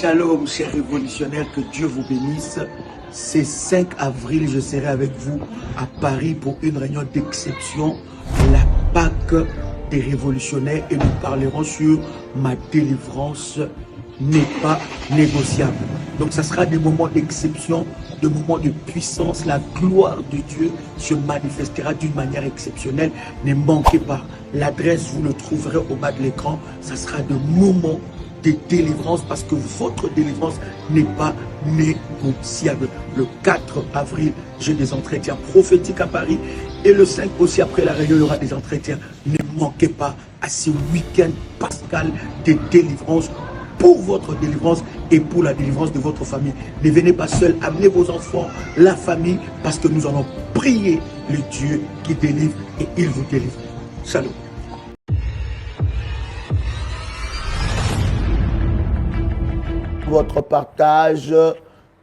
Shalom, chers révolutionnaires, que Dieu vous bénisse. C'est 5 avril, je serai avec vous à Paris pour une réunion d'exception, la Pâque des révolutionnaires, et nous parlerons sur ma délivrance n'est pas négociable. Donc ça sera des moments d'exception, des moments de puissance. La gloire de Dieu se manifestera d'une manière exceptionnelle. Ne manquez pas. L'adresse, vous le trouverez au bas de l'écran. Ça sera de moments de délivrance parce que votre délivrance n'est pas négociable. Le 4 avril, j'ai des entretiens prophétiques à Paris et le 5 aussi, après la réunion, il y aura des entretiens. Ne manquez pas à ce week-end pascal de délivrance pour votre délivrance et pour la délivrance de votre famille. Ne venez pas seul, amenez vos enfants, la famille, parce que nous allons prier le Dieu qui délivre et il vous délivre. Salut. Votre partage,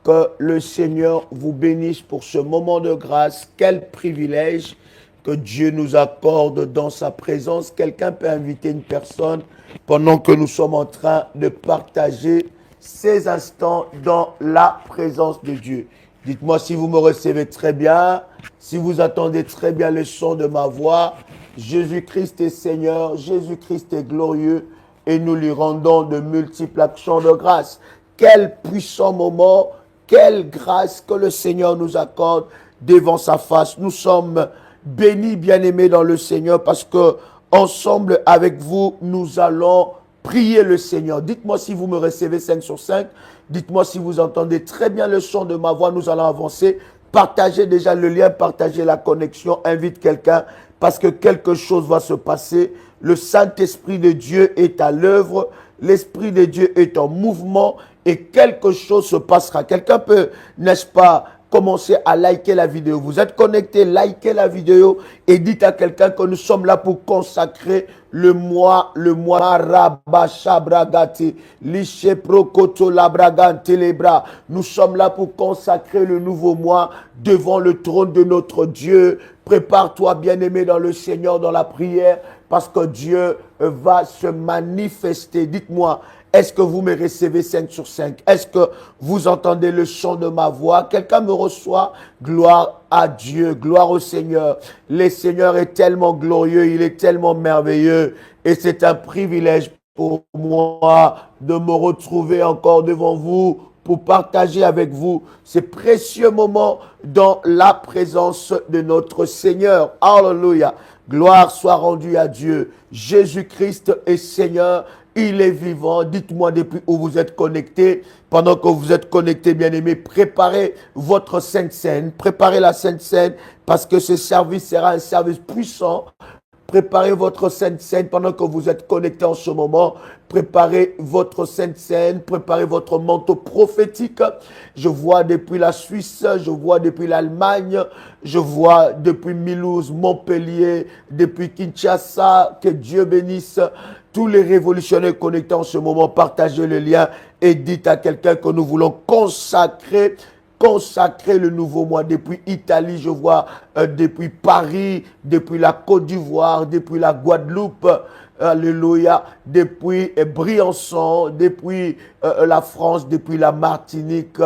que le Seigneur vous bénisse pour ce moment de grâce. Quel privilège que Dieu nous accorde dans sa présence. Quelqu'un peut inviter une personne pendant que nous sommes en train de partager ces instants dans la présence de Dieu. Dites-moi si vous me recevez très bien, si vous attendez très bien le son de ma voix. Jésus-Christ est Seigneur, Jésus-Christ est glorieux et nous lui rendons de multiples actions de grâce. Quel puissant moment, quelle grâce que le Seigneur nous accorde devant sa face. Nous sommes bénis, bien-aimés dans le Seigneur, parce que ensemble avec vous, nous allons prier le Seigneur. Dites-moi si vous me recevez 5 sur 5. Dites-moi si vous entendez très bien le son de ma voix. Nous allons avancer. Partagez déjà le lien, partagez la connexion. Invite quelqu'un parce que quelque chose va se passer. Le Saint-Esprit de Dieu est à l'œuvre. L'Esprit de Dieu est en mouvement et quelque chose se passera. Quelqu'un peut, n'est-ce pas, commencer à liker la vidéo. Vous êtes connecté, likez la vidéo et dites à quelqu'un que nous sommes là pour consacrer le mois Rabashabragati, Lisheprokoto Labragante Lebra. Nous sommes là pour consacrer le nouveau mois devant le trône de notre Dieu. Prépare-toi, bien-aimé dans le Seigneur, dans la prière, parce que Dieu va se manifester. Dites-moi, est-ce que vous me recevez 5 sur 5? Est-ce que vous entendez le son de ma voix? Quelqu'un me reçoit? Gloire à Dieu, gloire au Seigneur. Le Seigneur est tellement glorieux, il est tellement merveilleux. Et c'est un privilège pour moi de me retrouver encore devant vous pour partager avec vous ces précieux moments dans la présence de notre Seigneur. Alléluia. Gloire soit rendue à Dieu. Jésus-Christ est Seigneur. Il est vivant. Dites-moi depuis où vous êtes connectés. Pendant que vous êtes connectés, bien-aimés, préparez votre Sainte Seine. Préparez la Sainte Seine parce que ce service sera un service puissant. Préparez votre Sainte Seine pendant que vous êtes connectés en ce moment. Préparez votre Sainte Seine, préparez votre manteau prophétique. Je vois depuis la Suisse, je vois depuis l'Allemagne, je vois depuis Mulhouse, Montpellier, depuis Kinshasa. Que Dieu bénisse tous les révolutionnaires connectés en ce moment. Partagez le lien et dites à quelqu'un que nous voulons consacrer le nouveau mois. Depuis Italie, je vois depuis Paris, depuis la Côte d'Ivoire, depuis la Guadeloupe, alléluia, depuis Briançon, depuis la France, depuis la Martinique,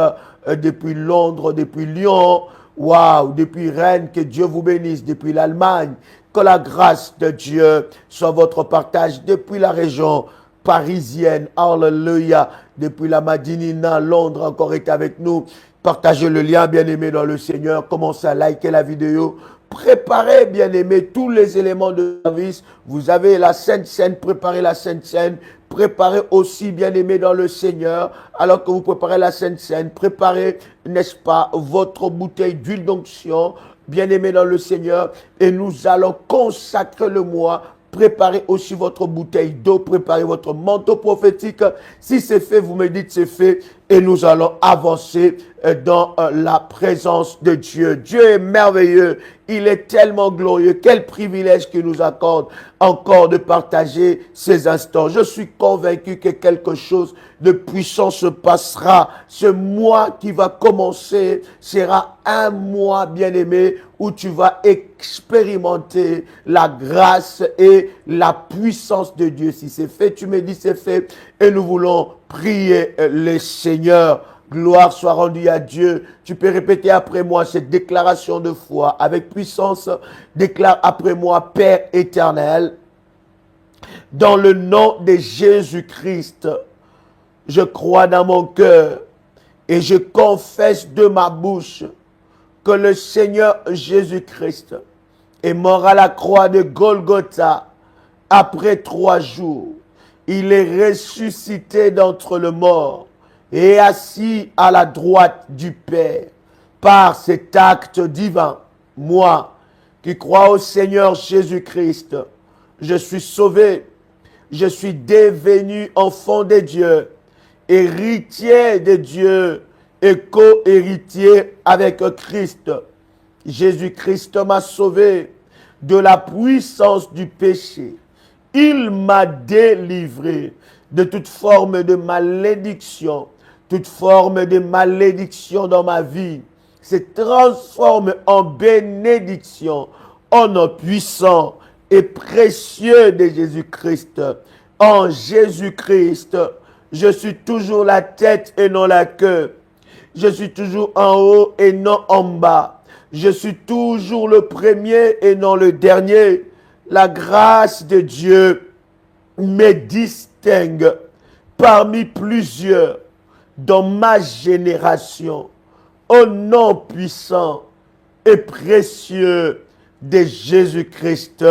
depuis Londres, depuis Lyon, waouh, depuis Rennes, que Dieu vous bénisse, depuis l'Allemagne, que la grâce de Dieu soit votre partage, depuis la région parisienne, alléluia, depuis la Madinina, Londres encore est avec nous. Partagez le lien, bien-aimé dans le Seigneur. Commencez à liker la vidéo. Préparez, bien-aimé, tous les éléments de service. Vous avez la Sainte Seine, préparez la Sainte Seine. Préparez aussi, bien-aimé dans le Seigneur, alors que vous préparez la Sainte Seine, préparez, n'est-ce pas, votre bouteille d'huile d'onction, bien-aimé dans le Seigneur. Et nous allons consacrer le mois. Préparez aussi votre bouteille d'eau, préparez votre manteau prophétique. Si c'est fait, vous me dites c'est fait et nous allons avancer dans la présence de Dieu. Dieu est merveilleux, il est tellement glorieux. Quel privilège qu'il nous accorde encore de partager ces instants. Je suis convaincu que quelque chose de puissant se passera. Ce mois qui va commencer sera un mois, bien-aimé, où tu vas expérimenter la grâce et la puissance de Dieu. Si c'est fait, tu me dis c'est fait. Et nous voulons Priez le Seigneur. Gloire soit rendue à Dieu. Tu peux répéter après moi cette déclaration de foi avec puissance. Déclare après moi, Père éternel, dans le nom de Jésus-Christ, je crois dans mon cœur et je confesse de ma bouche que le Seigneur Jésus-Christ est mort à la croix de Golgotha après 3 jours. Il est ressuscité d'entre les morts et assis à la droite du Père. Par cet acte divin, moi qui crois au Seigneur Jésus-Christ, je suis sauvé, je suis devenu enfant de Dieu, héritier de Dieu et co-héritier avec Christ. Jésus-Christ m'a sauvé de la puissance du péché. Il m'a délivré de toute forme de malédiction. Toute forme de malédiction dans ma vie se transforme en bénédiction, en nom puissant et précieux de Jésus-Christ. En Jésus-Christ, je suis toujours la tête et non la queue. Je suis toujours en haut et non en bas. Je suis toujours le premier et non le dernier. La grâce de Dieu me distingue parmi plusieurs dans ma génération. Au nom puissant et précieux de Jésus-Christ.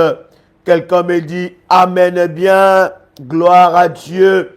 Quelqu'un me dit Amen bien, gloire à Dieu.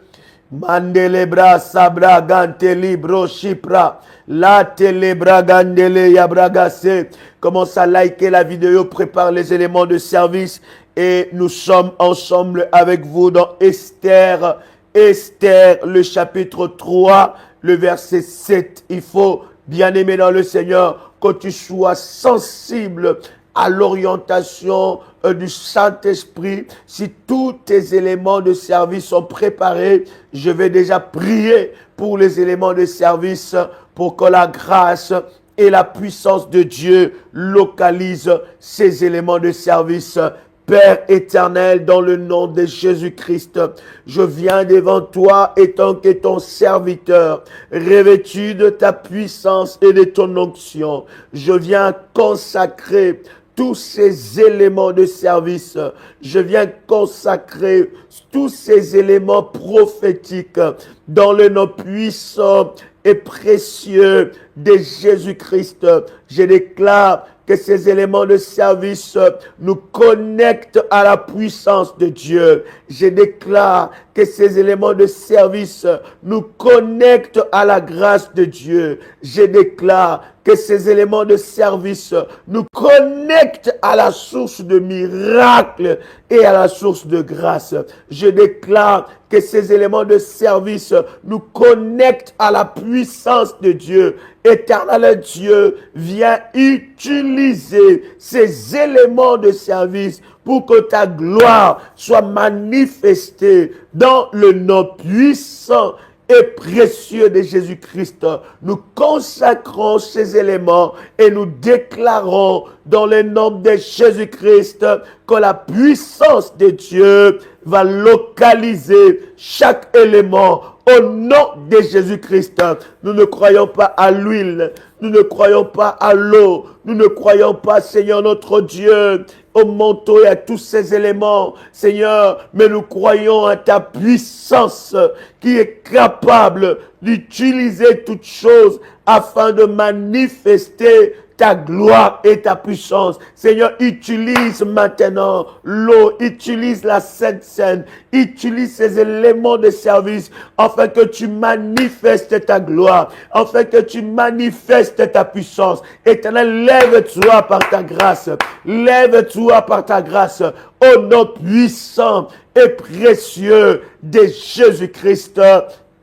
Mandelebra sabra gante libro shipra. La telebra gandele yabragase. Commence à liker la vidéo, prépare les éléments de service. Et nous sommes ensemble avec vous dans Esther. Esther, le chapitre 3, le verset 7. Il faut, bien aimé dans le Seigneur, que tu sois sensible à l'orientation du Saint-Esprit. Si tous tes éléments de service sont préparés, je vais déjà prier pour les éléments de service pour que la grâce et la puissance de Dieu localisent ces éléments de service. Père éternel, dans le nom de Jésus-Christ, je viens devant toi étant que ton serviteur, revêtu de ta puissance et de ton onction. Je viens consacrer tous ces éléments de service. Je viens consacrer tous ces éléments prophétiques dans le nom puissant et précieux de Jésus-Christ. Je déclare que ces éléments de service nous connectent à la puissance de Dieu. Je déclare que ces éléments de service nous connectent à la grâce de Dieu. Je déclare que ces éléments de service nous connectent à la source de miracles et à la source de grâce. Je déclare que ces éléments de service nous connectent à la puissance de Dieu. Éternel Dieu, viens utiliser ces éléments de service pour que ta gloire soit manifestée dans le nom puissant et précieux de Jésus-Christ. Nous consacrons ces éléments et nous déclarons dans le nom de Jésus-Christ que la puissance de Dieu va localiser chaque élément au nom de Jésus-Christ. Nous ne croyons pas à l'huile, nous ne croyons pas à l'eau, nous ne croyons pas, Seigneur notre Dieu, au manteau et à tous ces éléments, Seigneur, mais nous croyons à ta puissance qui est capable d'utiliser toutes choses afin de manifester ta gloire et ta puissance. Seigneur, utilise maintenant l'eau, utilise la Sainte Seine, utilise ces éléments de service afin que tu manifestes ta gloire, afin que tu manifestes ta puissance. Éternel, lève-toi par ta grâce, lève-toi par ta grâce, au nom puissant et précieux de Jésus-Christ.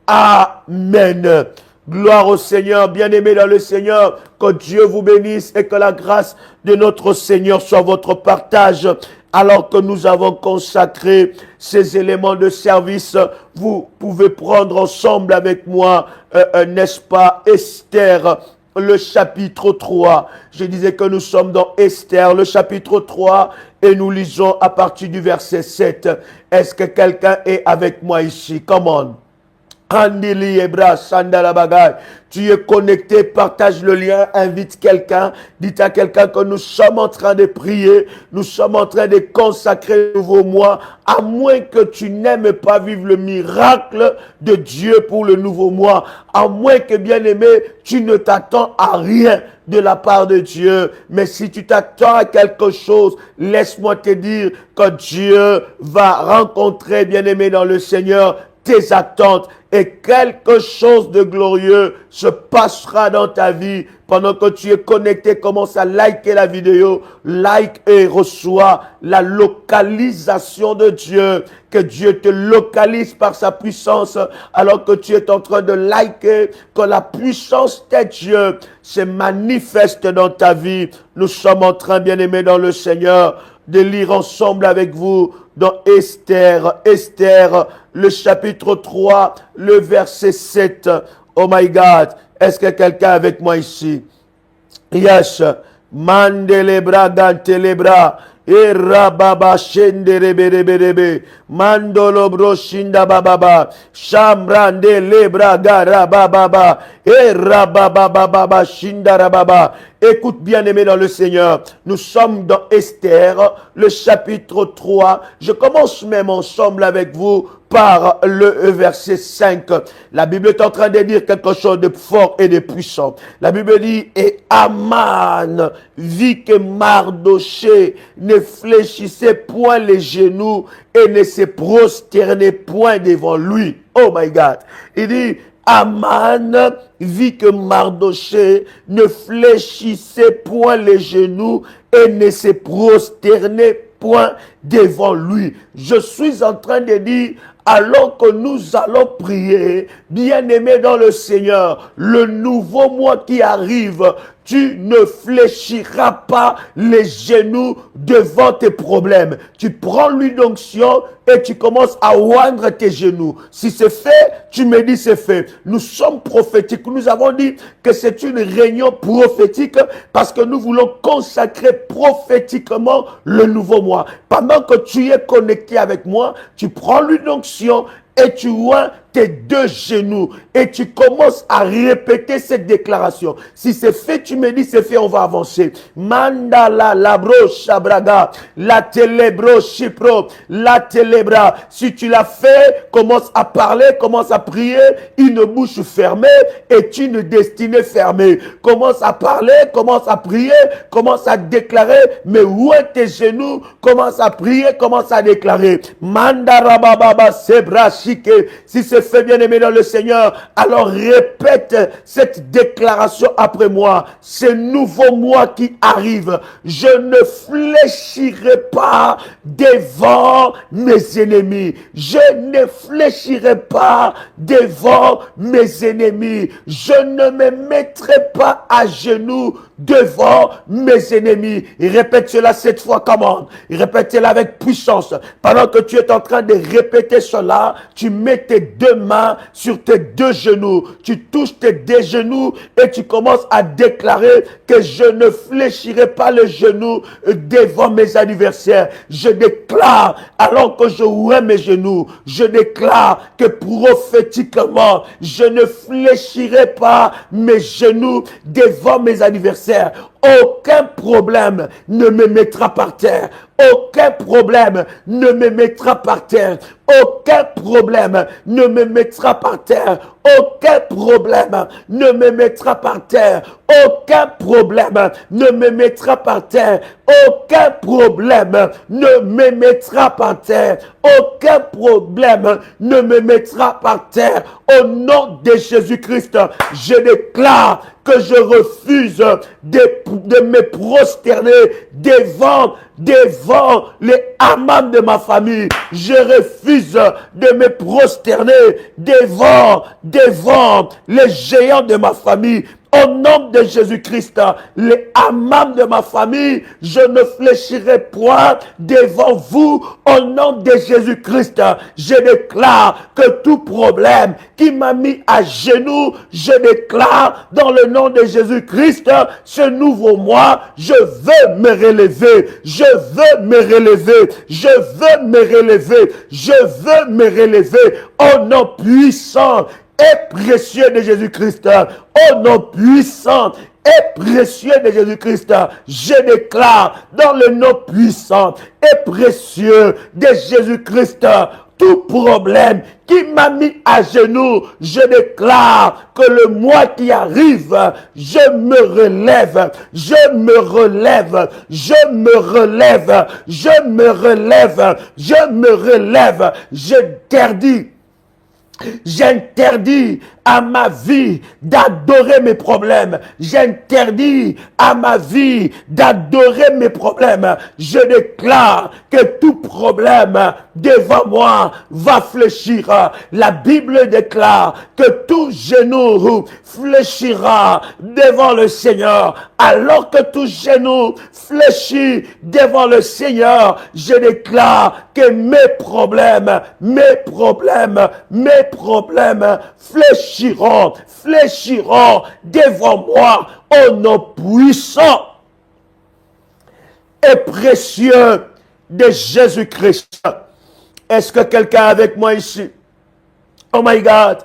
Amen. Gloire au Seigneur, bien-aimés dans le Seigneur, que Dieu vous bénisse et que la grâce de notre Seigneur soit votre partage. Alors que nous avons consacré ces éléments de service, vous pouvez prendre ensemble avec moi, n'est-ce pas, Esther, le chapitre 3. Je disais que nous sommes dans Esther, le chapitre 3, et nous lisons à partir du verset 7. Est-ce que quelqu'un est avec moi ici? Come on. Andili Ebra Sandalabagay. Tu es connecté, partage le lien, invite quelqu'un, dis à quelqu'un que nous sommes en train de prier, nous sommes en train de consacrer le nouveau mois, à moins que tu n'aimes pas vivre le miracle de Dieu pour le nouveau mois, à moins que, bien-aimé, tu ne t'attends à rien de la part de Dieu. Mais si tu t'attends à quelque chose, laisse-moi te dire que Dieu va rencontrer, bien-aimé, dans le Seigneur, tes attentes et quelque chose de glorieux se passera dans ta vie pendant que tu es connecté. Commence à liker la vidéo, like et reçois la localisation de Dieu, que Dieu te localise par sa puissance alors que tu es en train de liker, que la puissance de Dieu se manifeste dans ta vie. Nous sommes en train, bien-aimés dans le Seigneur, de lire ensemble avec vous dans Esther, le chapitre 3, le verset 7. Oh my God, est-ce que quelqu'un est avec moi ici? Yes. Mandelebra gantelebra. E rababa shendereberebe. Mandolo broshinda bababa. Chambrande lebra garababa. E rababa shinda rababa. Écoute bien aimé dans le Seigneur. Nous sommes dans Esther, le chapitre 3. Je commence même ensemble avec vous par le verset 5. La Bible est en train de dire quelque chose de fort et de puissant. La Bible dit, et Aman vit que Mardoché ne fléchissait point les genoux et ne se prosternait point devant lui. Oh my God. Il dit, Aman vit que Mardoché ne fléchissait point les genoux et ne se prosternait point devant lui. Je suis en train de dire, alors que nous allons prier, bien-aimés dans le Seigneur, le nouveau mois qui arrive, tu ne fléchiras pas les genoux devant tes problèmes. Tu prends l'huile d'onction et tu commences à oindre tes genoux. Si c'est fait, tu me dis c'est fait. Nous sommes prophétiques. Nous avons dit que c'est une réunion prophétique parce que nous voulons consacrer prophétiquement le nouveau mois. Pendant que tu es connecté avec moi, tu prends l'huile d'onction et tu oins tes deux genoux et tu commences à répéter cette déclaration. Si c'est fait, tu me dis c'est fait, on va avancer. Mandala labro shabraga, la telebro shipro, la telebra. Si tu l'as fait, commence à parler, commence à prier, une bouche fermée et une destinée fermée. Commence à parler, commence à prier, commence à déclarer, mais où est tes genoux? Commence à prier, commence à déclarer. Mandarababa sebra shike. Si c'est fait, bien-aimé dans le Seigneur, alors répète cette déclaration après moi. Ce nouveau mois qui arrive, je ne fléchirai pas devant mes ennemis. Je ne fléchirai pas devant mes ennemis. Je ne me mettrai pas à genoux devant mes ennemis. Répète cela 7 fois, commande. Répète cela avec puissance. Pendant que tu es en train de répéter cela, tu mets tes deux mains sur tes deux genoux. Tu touches tes deux genoux et tu commences à déclarer que je ne fléchirai pas le genou devant mes adversaires. Je déclare, alors que je ouvre mes genoux, je déclare que prophétiquement, je ne fléchirai pas mes genoux devant mes adversaires. Aucun problème ne me mettra par terre. Aucun problème ne me mettra par terre. Aucun problème ne me mettra par terre. Aucun problème ne me mettra par terre. Aucun problème ne me mettra par terre. Aucun problème ne me mettra par terre. Aucun problème ne me mettra par terre. Au nom de Jésus-Christ, je déclare que je refuse de me prosterner devant les amants de ma famille. Je refuse de me prosterner devant les géants de ma famille. Au nom de Jésus-Christ, les âmes de ma famille, je ne fléchirai point devant vous. Au nom de Jésus-Christ, je déclare que tout problème qui m'a mis à genoux, je déclare dans le nom de Jésus-Christ, ce nouveau mois, je veux me relever, je veux me relever, je veux me relever, je veux me relever au nom puissant et précieux de Jésus-Christ, au nom puissant et précieux de Jésus-Christ, je déclare dans le nom puissant et précieux de Jésus-Christ, tout problème qui m'a mis à genoux, je déclare que le mois qui arrive, je me relève, je me relève, je me relève, je me relève, je me relève, j'interdis à ma vie d'adorer mes problèmes. J'interdis à ma vie d'adorer mes problèmes. Je déclare que tout problème devant moi va fléchir. La Bible déclare que tout genou fléchira devant le Seigneur. Alors que tout genou fléchit devant le Seigneur, je déclare que mes problèmes fléchiront devant moi au nom puissant et précieux de Jésus-Christ. Est-ce que quelqu'un est avec moi ici? Oh my God!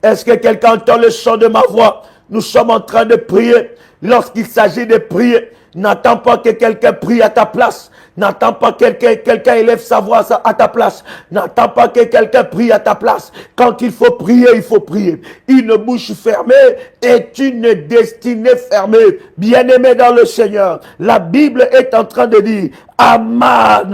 Est-ce que quelqu'un entend le son de ma voix? Nous sommes en train de prier. Lorsqu'il s'agit de prier, n'attends pas que quelqu'un prie à ta place. N'attends pas que quelqu'un élève sa voix à ta place. N'attends pas que quelqu'un prie à ta place. Quand il faut prier, il faut prier. Une bouche fermée est une destinée fermée. Bien-aimé dans le Seigneur, la Bible est en train de dire, Aman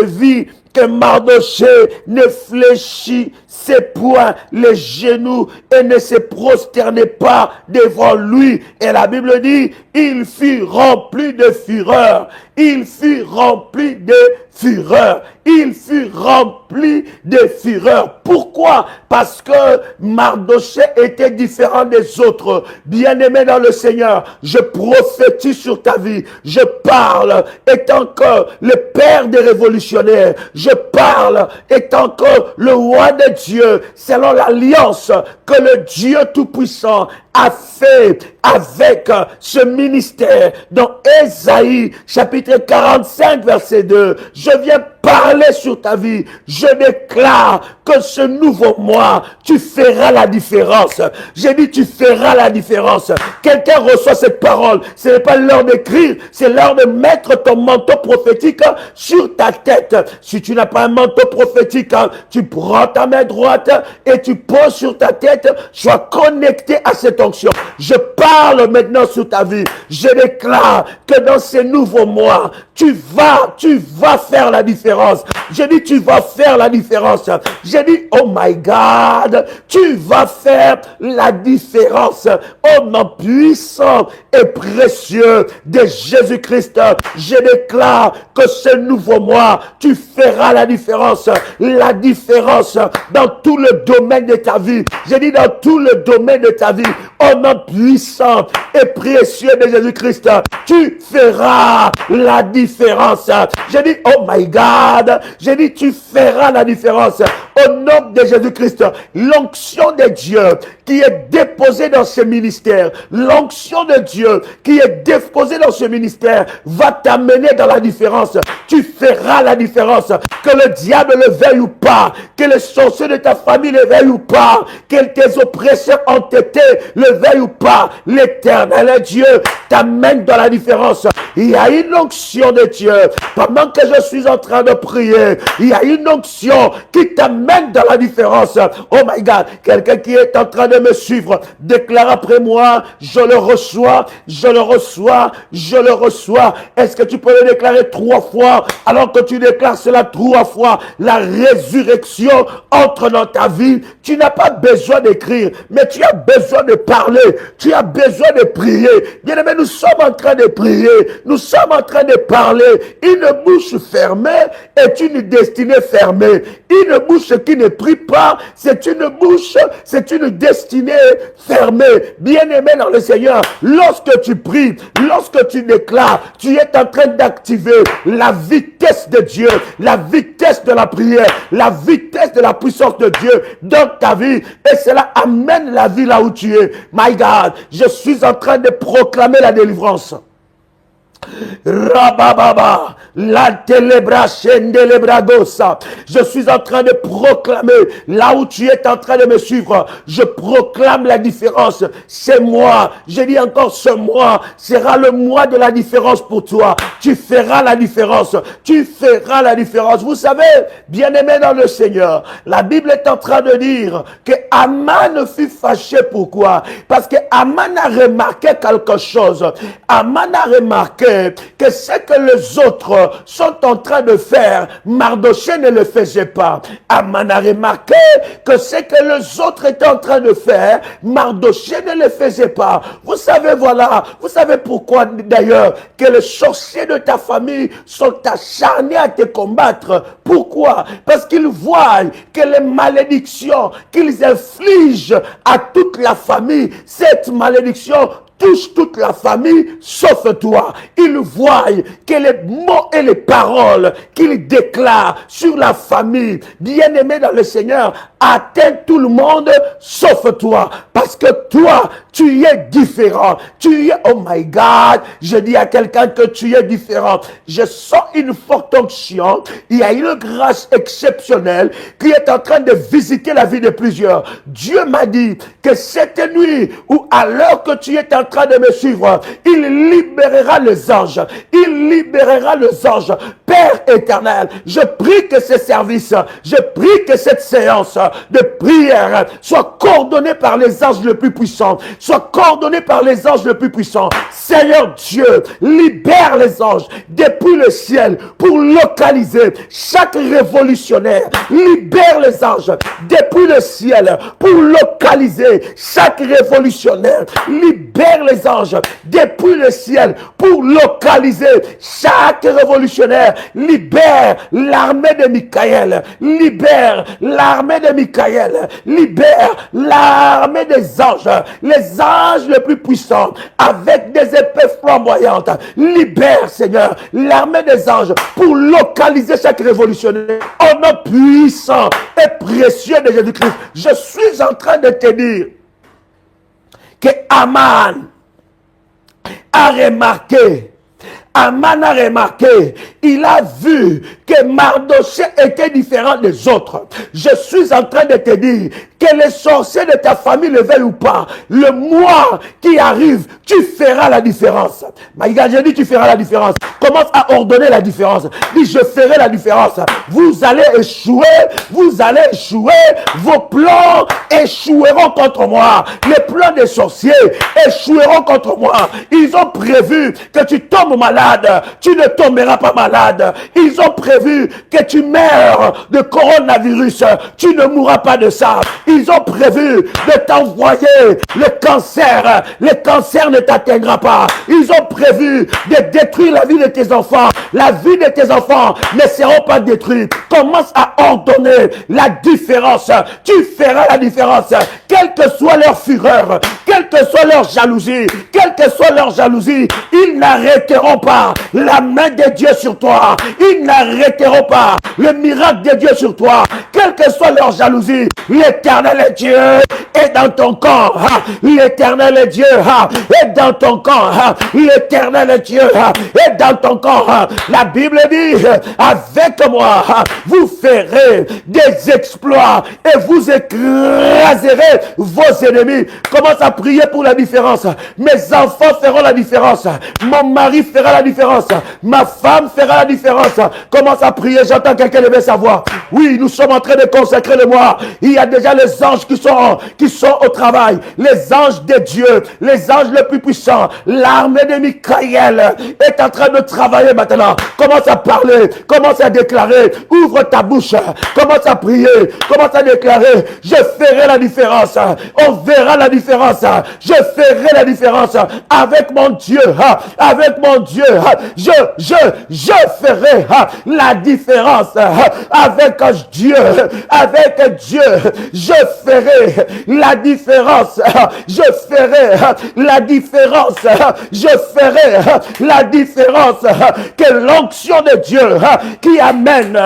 vit que Mardoché ne fléchissait point les genoux et ne se prosternait pas devant lui. Et la Bible dit, il fut rempli de fureur. Il fut rempli de fureur. Il fut rempli de fureur. Pourquoi? Parce que Mardoché était différent des autres. Bien-aimé dans le Seigneur, je prophétise sur ta vie. Je parle étant que le père des révolutionnaires. Je parle étant que le roi de Dieu, selon l'alliance que le Dieu Tout-Puissant a fait avec ce ministère. Dans Ésaïe, chapitre 45, verset 2, je viens parler sur ta vie. Je déclare que ce nouveau mois, tu feras la différence. J'ai dit, tu feras la différence. Quelqu'un reçoit cette parole. Ce n'est pas l'heure d'écrire, c'est l'heure de mettre ton manteau prophétique sur ta tête. Si tu n'as pas un manteau prophétique, tu prends ta main droite et tu poses sur ta tête. Sois connecté à cette onction. Je parle maintenant sur ta vie. Je déclare que dans ces nouveaux mois, tu vas faire la différence. J'ai dit, tu vas faire la différence. J'ai dit, oh my God, tu vas faire la différence. Au nom puissant et précieux de Jésus-Christ, je déclare que ce nouveau mois, tu feras la différence. La différence dans tout le domaine de ta vie. J'ai dit, dans tout le domaine de ta vie. Au nom puissant et précieux de Jésus-Christ, tu feras la différence. J'ai dit, oh my God, j'ai dit, tu feras la différence. Au nom de Jésus-Christ, l'onction de Dieu qui est déposée dans ce ministère, l'onction de Dieu qui est déposée dans ce ministère va t'amener dans la différence. Tu feras la différence. Que le diable le veuille ou pas, que les sorciers de ta famille le veuillent ou pas, que tes oppresseurs entêtés le veuillent ou pas, l'Éternel Dieu t'amène dans la différence. Il y a une onction de Dieu. Pendant que je suis en train de prier, il y a une onction qui t'amène dans la différence. Oh my God, quelqu'un qui est en train de me suivre, déclare après moi, je le reçois, je le reçois, je le reçois. Est-ce que tu peux le déclarer 3 fois? Alors que tu déclares cela 3 fois, la résurrection entre dans ta vie. Tu n'as pas besoin d'écrire, mais tu as besoin de parler. Tu as besoin de prier. Bien aimé, nous sommes en train de prier, nous sommes en train de parler. Une bouche fermée est une destinée fermée. Une bouche qui ne prie pas, c'est une bouche, c'est une destinée fermée. Bien-aimé dans le Seigneur, lorsque tu pries, lorsque tu déclares, tu es en train d'activer la vitesse de Dieu, la vitesse de la prière, la vitesse de la puissance de Dieu dans ta vie. Et cela amène la vie là où tu es. My God, je suis en train de proclamer la délivrance. Rabababa, la telebra chendelebragosa. Je suis en train de proclamer, là où tu es en train de me suivre, je proclame la différence. C'est moi, je dis encore, ce mois sera le mois de la différence pour toi. Tu feras la différence, tu feras la différence. Vous savez, bien-aimé dans le Seigneur, la Bible est en train de dire que Aman fut fâché. Pourquoi? Parce que Aman a remarqué quelque chose. Aman a remarqué que ce que les autres sont en train de faire, Mardochée ne le faisait pas. Aman a remarqué que ce que les autres étaient en train de faire, Mardochée ne le faisait pas. Vous savez, voilà, vous savez pourquoi d'ailleurs que les sorciers de ta famille sont acharnés à te combattre. Pourquoi? Parce qu'ils voient que les malédictions qu'ils infligent à toute la famille, cette malédiction touche toute la famille, sauf toi. Ils voient que les mots et les paroles qu'ils déclarent sur la famille, bien-aimés dans le Seigneur, atteignent tout le monde, sauf toi. Parce que toi, tu es différent. Tu es, oh my God, je dis à quelqu'un que tu es différent. Je sens une forte onction. Il y a une grâce exceptionnelle qui est en train de visiter la vie de plusieurs. Dieu m'a dit que cette nuit, ou à l'heure que tu es en train de me suivre, il libérera les anges. Il libérera les anges. Père éternel, je prie que ce service, je prie que cette séance de prière soit coordonnée par les anges les plus puissants, soit coordonnée par les anges les plus puissants. Seigneur Dieu, libère les anges depuis le ciel pour localiser chaque révolutionnaire. Libère les anges depuis le ciel pour localiser chaque révolutionnaire. Libère les anges depuis le ciel pour localiser chaque révolutionnaire. Libère l'armée de Michael. Libère l'armée de Michael. Libère l'armée des anges. Les anges les plus puissants avec des épées flamboyantes. Libère, Seigneur, l'armée des anges pour localiser chaque révolutionnaire. Au nom puissant et précieux de Jésus-Christ, je suis en train de te dire que Aman a remarqué, il a vu que Mardochée était différent des autres. Je suis en train de te dire que les sorciers de ta famille le veulent ou pas, le mois qui arrive, tu feras la différence. Maïga, j'ai dit tu feras la différence. Commence à ordonner la différence. Dis je ferai la différence. Vous allez échouer, vos plans échoueront contre moi. Les plans des sorciers échoueront contre moi. Ils ont prévu que tu tombes malade, tu ne tomberas pas malade. Ils ont prévu que tu meurs de coronavirus, tu ne mourras pas de ça. Ils ont prévu de t'envoyer le cancer ne t'atteindra pas. Ils ont prévu de détruire la vie de tes enfants. La vie de tes enfants ne sera pas détruite. Commence à ordonner la différence. Tu feras la différence. Quelle que soit leur fureur, quelle que soit leur jalousie, ils n'arrêteront pas la main de Dieu sur toi. Ils n'arrêteront pas le miracle de Dieu sur toi. Quelle que soit leur jalousie, l'éternel est Dieu est dans ton camp. L'éternel est Dieu est dans ton camp. L'éternel est Dieu est dans ton camp. La Bible dit, avec moi, vous ferez des exploits et vous écraserez vos ennemis. Commence à prier pour la différence. Mes enfants feront la différence. Mon mari fera la différence. Ma femme fera la différence. Commence à prier. J'entends quelqu'un lever sa voix. Oui, nous sommes en train de consacrer le mois. Il y a déjà les anges qui sont au travail. Les anges de Dieu. Les anges les plus puissants. L'armée de Michael est en train de travailler maintenant. Commence à parler. Commence à déclarer. Ouvre ta bouche. Commence à prier. Commence à déclarer. Je ferai la différence. On verra la différence. Je ferai la différence avec mon Dieu. Avec mon Dieu. Je ferai la différence avec Dieu. Avec Dieu. Je ferai la différence. Je ferai la différence. Je ferai la différence. Que l'onction de Dieu qui amène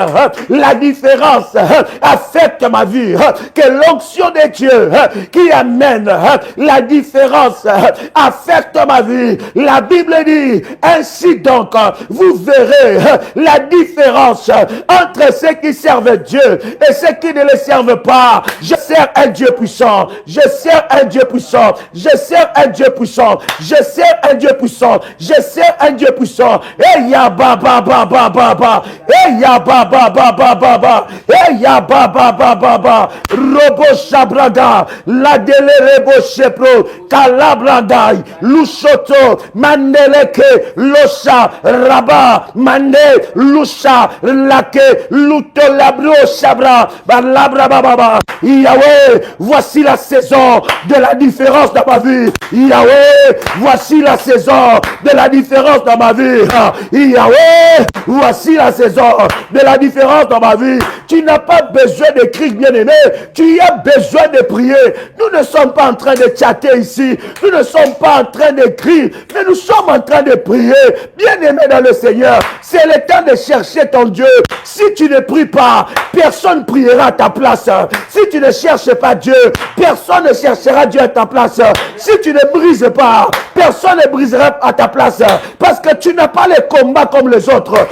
la différence affecte ma vie. Que l'onction de Dieu qui amène la différence affecte ma vie. La Bible dit, ainsi donc, vous verrez la différence entre ceux qui servent Dieu et ceux qui ne le servent pas. Je sers un Dieu puissant. Je sers un Dieu puissant. Je sers un Dieu puissant. Je sers un Dieu puissant. Je sers un Dieu puissant. Et ya ba ba ba ba ba ba. Et ya ba ba ba ba ba ba. Et ya ba ba ba ba ba. Robo shabrada. La delerebo shepro. Kalabradai. Lushoto. Mandeleke. Losha. Raba. Mande. Lusha. Lake. Luto labro shabra. Balabra baba. Yahweh, voici la saison de la différence dans ma vie. Yahweh, voici la saison de la différence dans ma vie. Yahweh, voici la saison de la différence dans ma vie. Tu n'as pas besoin de crier, bien-aimé. Tu as besoin de prier. Nous ne sommes pas en train de chatter ici. Nous ne sommes pas en train de crier, mais nous sommes en train de prier. Bien-aimé dans le Seigneur, c'est le temps de chercher ton Dieu. Si tu ne pries pas, personne ne priera à ta place. Si tu ne cherches pas Dieu, personne ne cherchera Dieu à ta place. Si tu ne brises pas, personne ne brisera à ta place. Parce que tu n'as pas les combats comme les autres.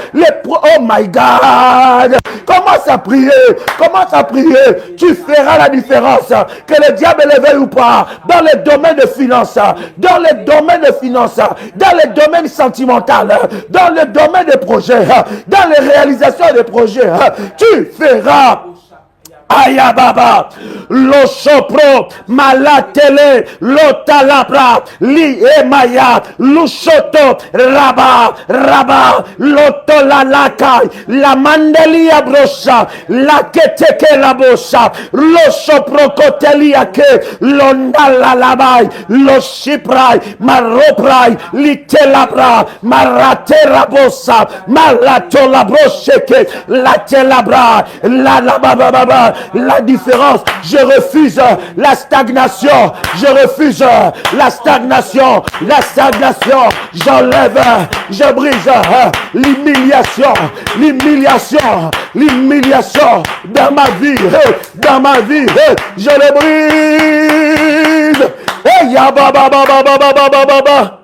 Oh my God! Commence à prier. Commence à prier. Tu feras la différence. Que le diable le veuille ou pas. Dans les domaines de finances. Dans les domaines de finances. Dans les domaines sentimentaux. Dans le domaine des projets. Dans les réalisations des projets. Tu feras. Ayababa, lo sopro, malatele, lo talabra, li emaya, lushoto, raba, lo tolalaka, la mandelia brosa, la keteke la bosa, lo sopro koteliake, lo nalalabai, lo shiprai, maroprai, li telabra, maratera bosa, malatola brosheke, la telabra, la baba. La différence, je refuse la stagnation, je refuse la stagnation, j'enlève, je brise l'humiliation dans ma vie, je le brise. Hey, ya ba ba ba ba ba ba ba ba ba.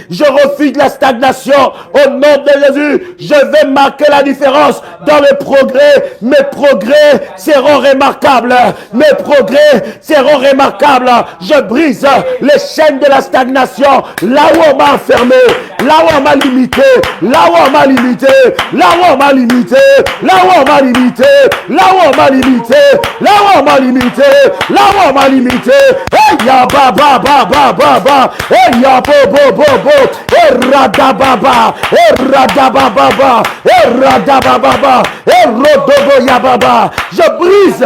Je refuse la stagnation au nom de Jésus. Je vais marquer la différence dans le progrès. Mes progrès seront remarquables. Mes progrès seront remarquables. Je brise les chaînes de la stagnation. Là où on m'a enfermé, là où on m'a limité, là où on m'a limité, là où on m'a limité, là où on m'a limité, là où on m'a limité, là où on m'a limité, là où on m'a limité. Hey ya ba ba ba ba ba ba. Hey ya bo bo bo bo. Eradababa, eradababa, eradababa, erodobo yababa. Je brise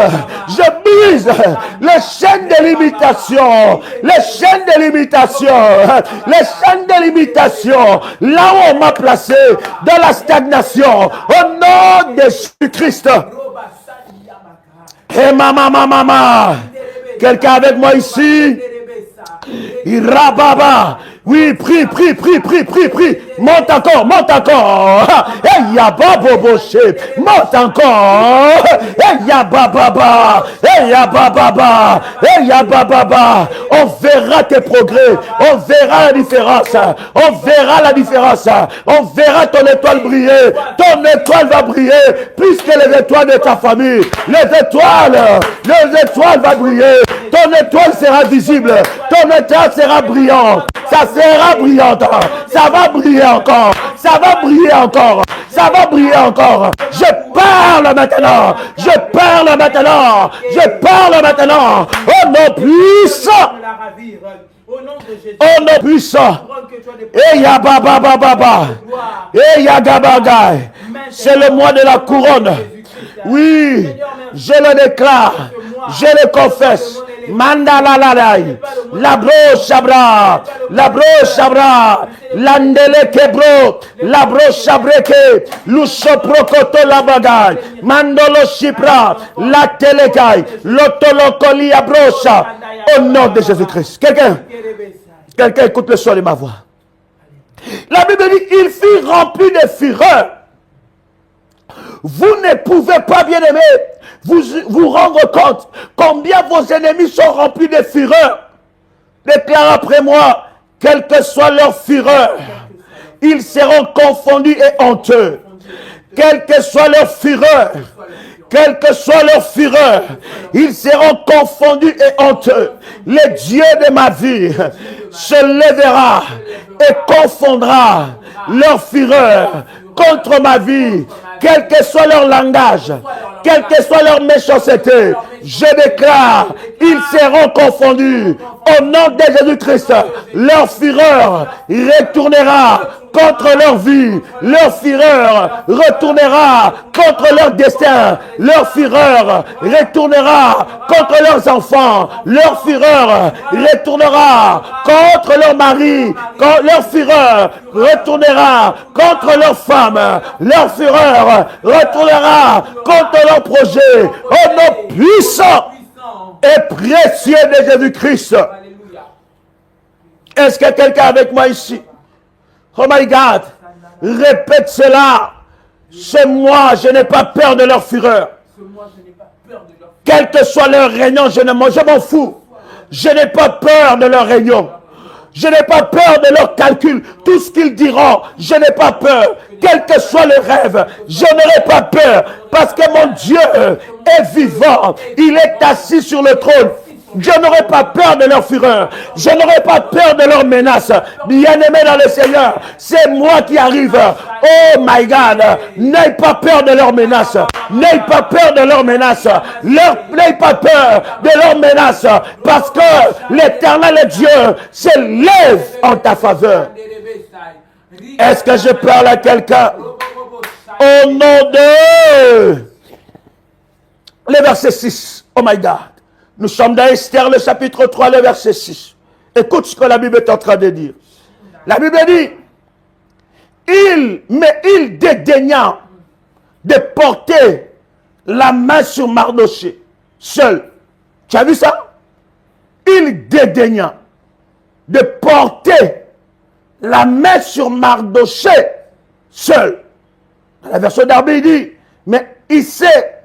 les chaînes de limitation, les chaînes de limitation, là où on m'a placé dans la stagnation, au nom de Jésus-Christ. Et mama, quelqu'un avec moi ici? Irababa. Oui, prie. Monte encore. Hey, ya baboboche. Monte encore. Hey, ya bababa. On verra tes progrès. On verra la différence. On verra ton étoile briller. Ton étoile va briller plus que les étoiles de ta famille. Les étoiles vont briller. Ton étoile sera visible. Ton étoile sera brillante. Ça sera brillante. Ça va briller encore. Je parle maintenant. Oh mon puissant. Oh non puissant. Et ya baba. Et ya gabagai. C'est le mois de la couronne. Oui, je le déclare. Je le confesse. Mandalalalai. La broche abra. La broche abra. Landele kebro. La broche abreke. Luso prokoto la bagaille. Mandolo shipra. La telekai. Lotolokoli abrocha. Au nom de Jésus-Christ. Quelqu'un écoute le son de ma voix. La Bible dit, il fut rempli de fureur. Vous ne pouvez pas, bien aimé, vous rendre compte combien vos ennemis sont remplis de fureur. Déclare après moi, quelle que soit leur fureur, ils seront confondus et honteux. Quelle que soit leur fureur, quelle que soit leur fureur, ils seront confondus et honteux. Le Dieu de ma vie se lèvera et confondra leur fureur contre ma vie, quel que soit leur langage, quelle que soit leur méchanceté. Je déclare, ils seront confondus. Au nom de Jésus-Christ, leur fureur retournera contre leur vie. Leur fureur retournera contre leur destin. Leur fureur retournera contre leurs enfants. Leur fureur retournera contre leur mari. Leur fureur retournera contre leurs femmes. Leur fureur retournera contre leurs projets. Au nom puissant et précieux de Jésus-Christ. Est-ce que quelqu'un avec moi ici? Oh my God, répète cela. C'est moi, je n'ai pas peur de leur fureur. Quelle que soit leur réunion, je m'en fous. Je n'ai pas peur de leur réunion. Je n'ai pas peur de leurs calculs. Tout ce qu'ils diront, je n'ai pas peur. Quel que soit le rêve, je n'aurai pas peur. Parce que mon Dieu est vivant. Il est assis sur le trône. Je n'aurai pas peur de leur fureur. Je n'aurai pas peur de leurs menaces. Bien-aimé dans le Seigneur, c'est moi qui arrive. Oh my God, n'aie pas peur de leurs menaces. N'aie pas peur de leurs menaces. N'aie pas peur de leurs menaces. Parce que l'Éternel Dieu se lève en ta faveur. Est-ce que je parle à quelqu'un? Au nom de... Le verset 6. Oh my God. Nous sommes dans Esther, le chapitre 3, le verset 6. Écoute ce que la Bible est en train de dire. La Bible dit, il dédaigna de porter la main sur Mardochée, seul. Tu as vu ça? Il dédaigna de porter la main sur Mardochée, seul. La version d'Arbi dit, mais il s'est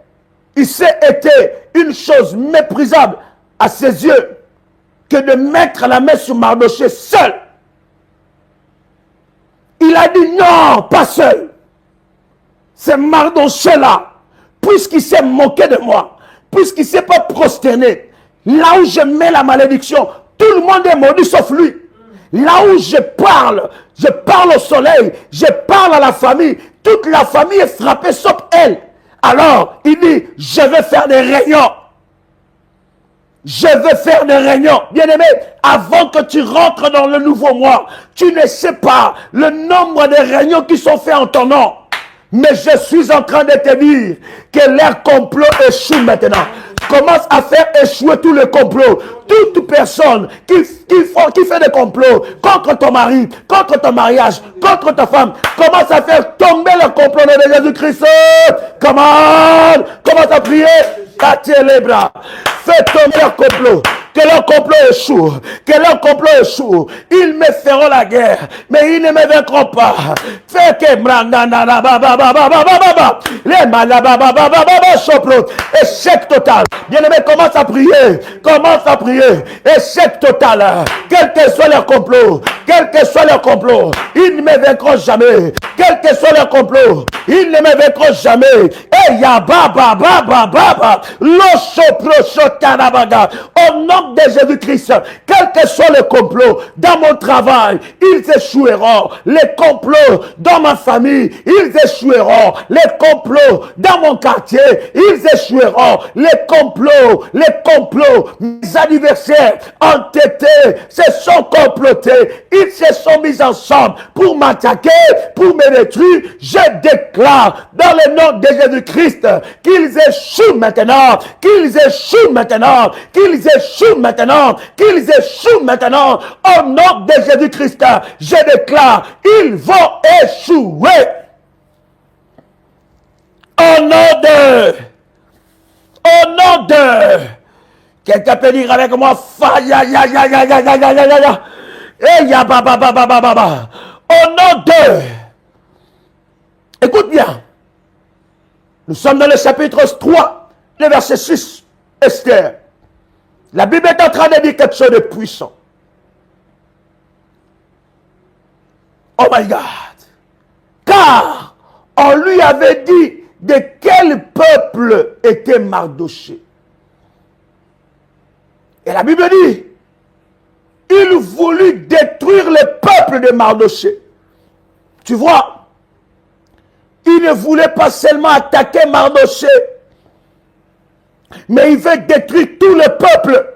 été une chose méprisable à ses yeux que de mettre la main sur Mardochée seul. Il a dit non, pas seul. C'est Mardochée là, puisqu'il s'est moqué de moi, puisqu'il ne s'est pas prosterné, là où je mets la malédiction, tout le monde est maudit sauf lui. Là où je parle au soleil, je parle à la famille, toute la famille est frappée sauf elle. Alors, il dit, je vais faire des réunions. Je veux faire des réunions. Bien-aimé, avant que tu rentres dans le nouveau mois, tu ne sais pas le nombre de réunions qui sont faites en ton nom. Mais je suis en train de te dire que leur complot échoue maintenant. Commence à faire échouer tous les complots. Toute personne qui fait des complots contre ton mari, contre ton mariage, contre ta femme, commence à faire tomber le complot de Jésus-Christ. Commence à prier. Tâtez les bras. Fais tomber leur complot. Que leur complot échoue. Que leur complot échoue. Ils me feront la guerre, mais ils ne me vaincront pas. Fais que échec total. Bien-aimé, commence à prier. Commence à prier. Échec total. Quel que soit leur complot. Quel que soit leur complot. Ils ne me vaincront jamais. Quel que soit leur complot. Ils ne me vaincront jamais. Et ya baba. Au nom de Jésus-Christ, que quel que soit le complot dans mon travail, ils échoueront. Les complots dans ma famille, ils échoueront. Les complots dans mon quartier, ils échoueront. Les complots, mes adversaires entêtés se sont complotés. Ils se sont mis ensemble pour m'attaquer, pour me détruire. Je déclare dans le nom de Jésus-Christ qu'ils échouent maintenant, qu'ils échouent maintenant, qu'ils échouent maintenant, qu'ils échouent maintenant. Au nom de Jésus-Christ, je déclare, ils vont échouer. Au nom de, quelqu'un peut dire avec moi, au nom de, écoute bien, nous sommes dans le chapitre 3, le verset 6, Esther. La Bible est en train de dire quelque chose de puissant. Oh my God. Car on lui avait dit de quel peuple était Mardochée. Et la Bible dit, il voulut détruire le peuple de Mardochée. Tu vois, il ne voulait pas seulement attaquer Mardochée, mais il veut détruire tout le peuple.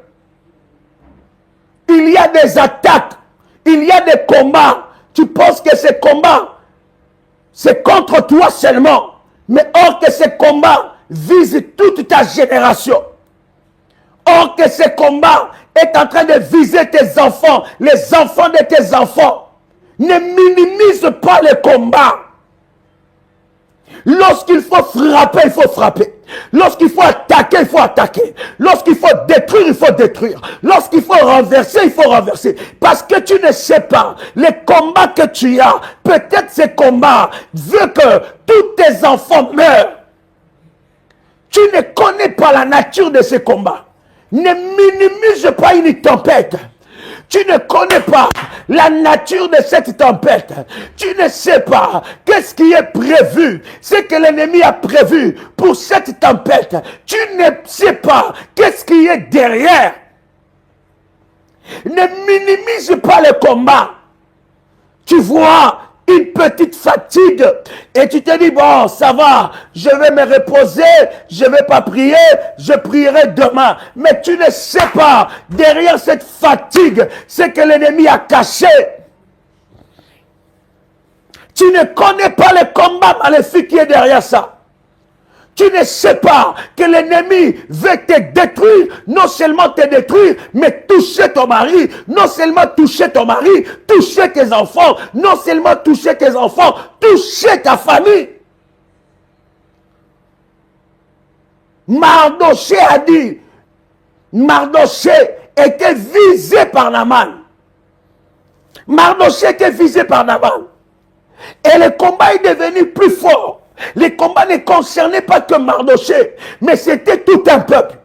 Il y a des attaques, il y a des combats. Tu penses que ces combats, c'est contre toi seulement. Mais or que ces combats visent toute ta génération. Or que ces combats est en train de viser tes enfants, les enfants de tes enfants. Ne minimise pas les combats. Lorsqu'il faut frapper, il faut frapper. Lorsqu'il faut attaquer, il faut attaquer. Lorsqu'il faut détruire, il faut détruire. Lorsqu'il faut renverser, il faut renverser. Parce que tu ne sais pas, les combats que tu as, peut-être ces combats veulent que tous tes enfants meurent. Tu ne connais pas la nature de ces combats. Ne minimise pas une tempête. Tu ne connais pas la nature de cette tempête. Tu ne sais pas qu'est-ce qui est prévu. Ce que l'ennemi a prévu pour cette tempête. Tu ne sais pas qu'est-ce qui est derrière. Ne minimise pas le combat. Tu vois une petite fatigue et tu te dis, bon, ça va, je vais me reposer, je ne vais pas prier, je prierai demain. Mais tu ne sais pas, derrière cette fatigue, ce que l'ennemi a caché. Tu ne connais pas le combat maléfique qui est derrière ça. Tu ne sais pas que l'ennemi veut te détruire, non seulement te détruire, mais toucher ton mari, non seulement toucher ton mari, toucher tes enfants, non seulement toucher tes enfants, toucher ta famille. Mardochée a dit, Mardochée était visé par Naman. Mardochée était visé par Naman. Et le combat est devenu plus fort. Les combats ne concernaient pas que Mardochée, mais c'était tout un peuple.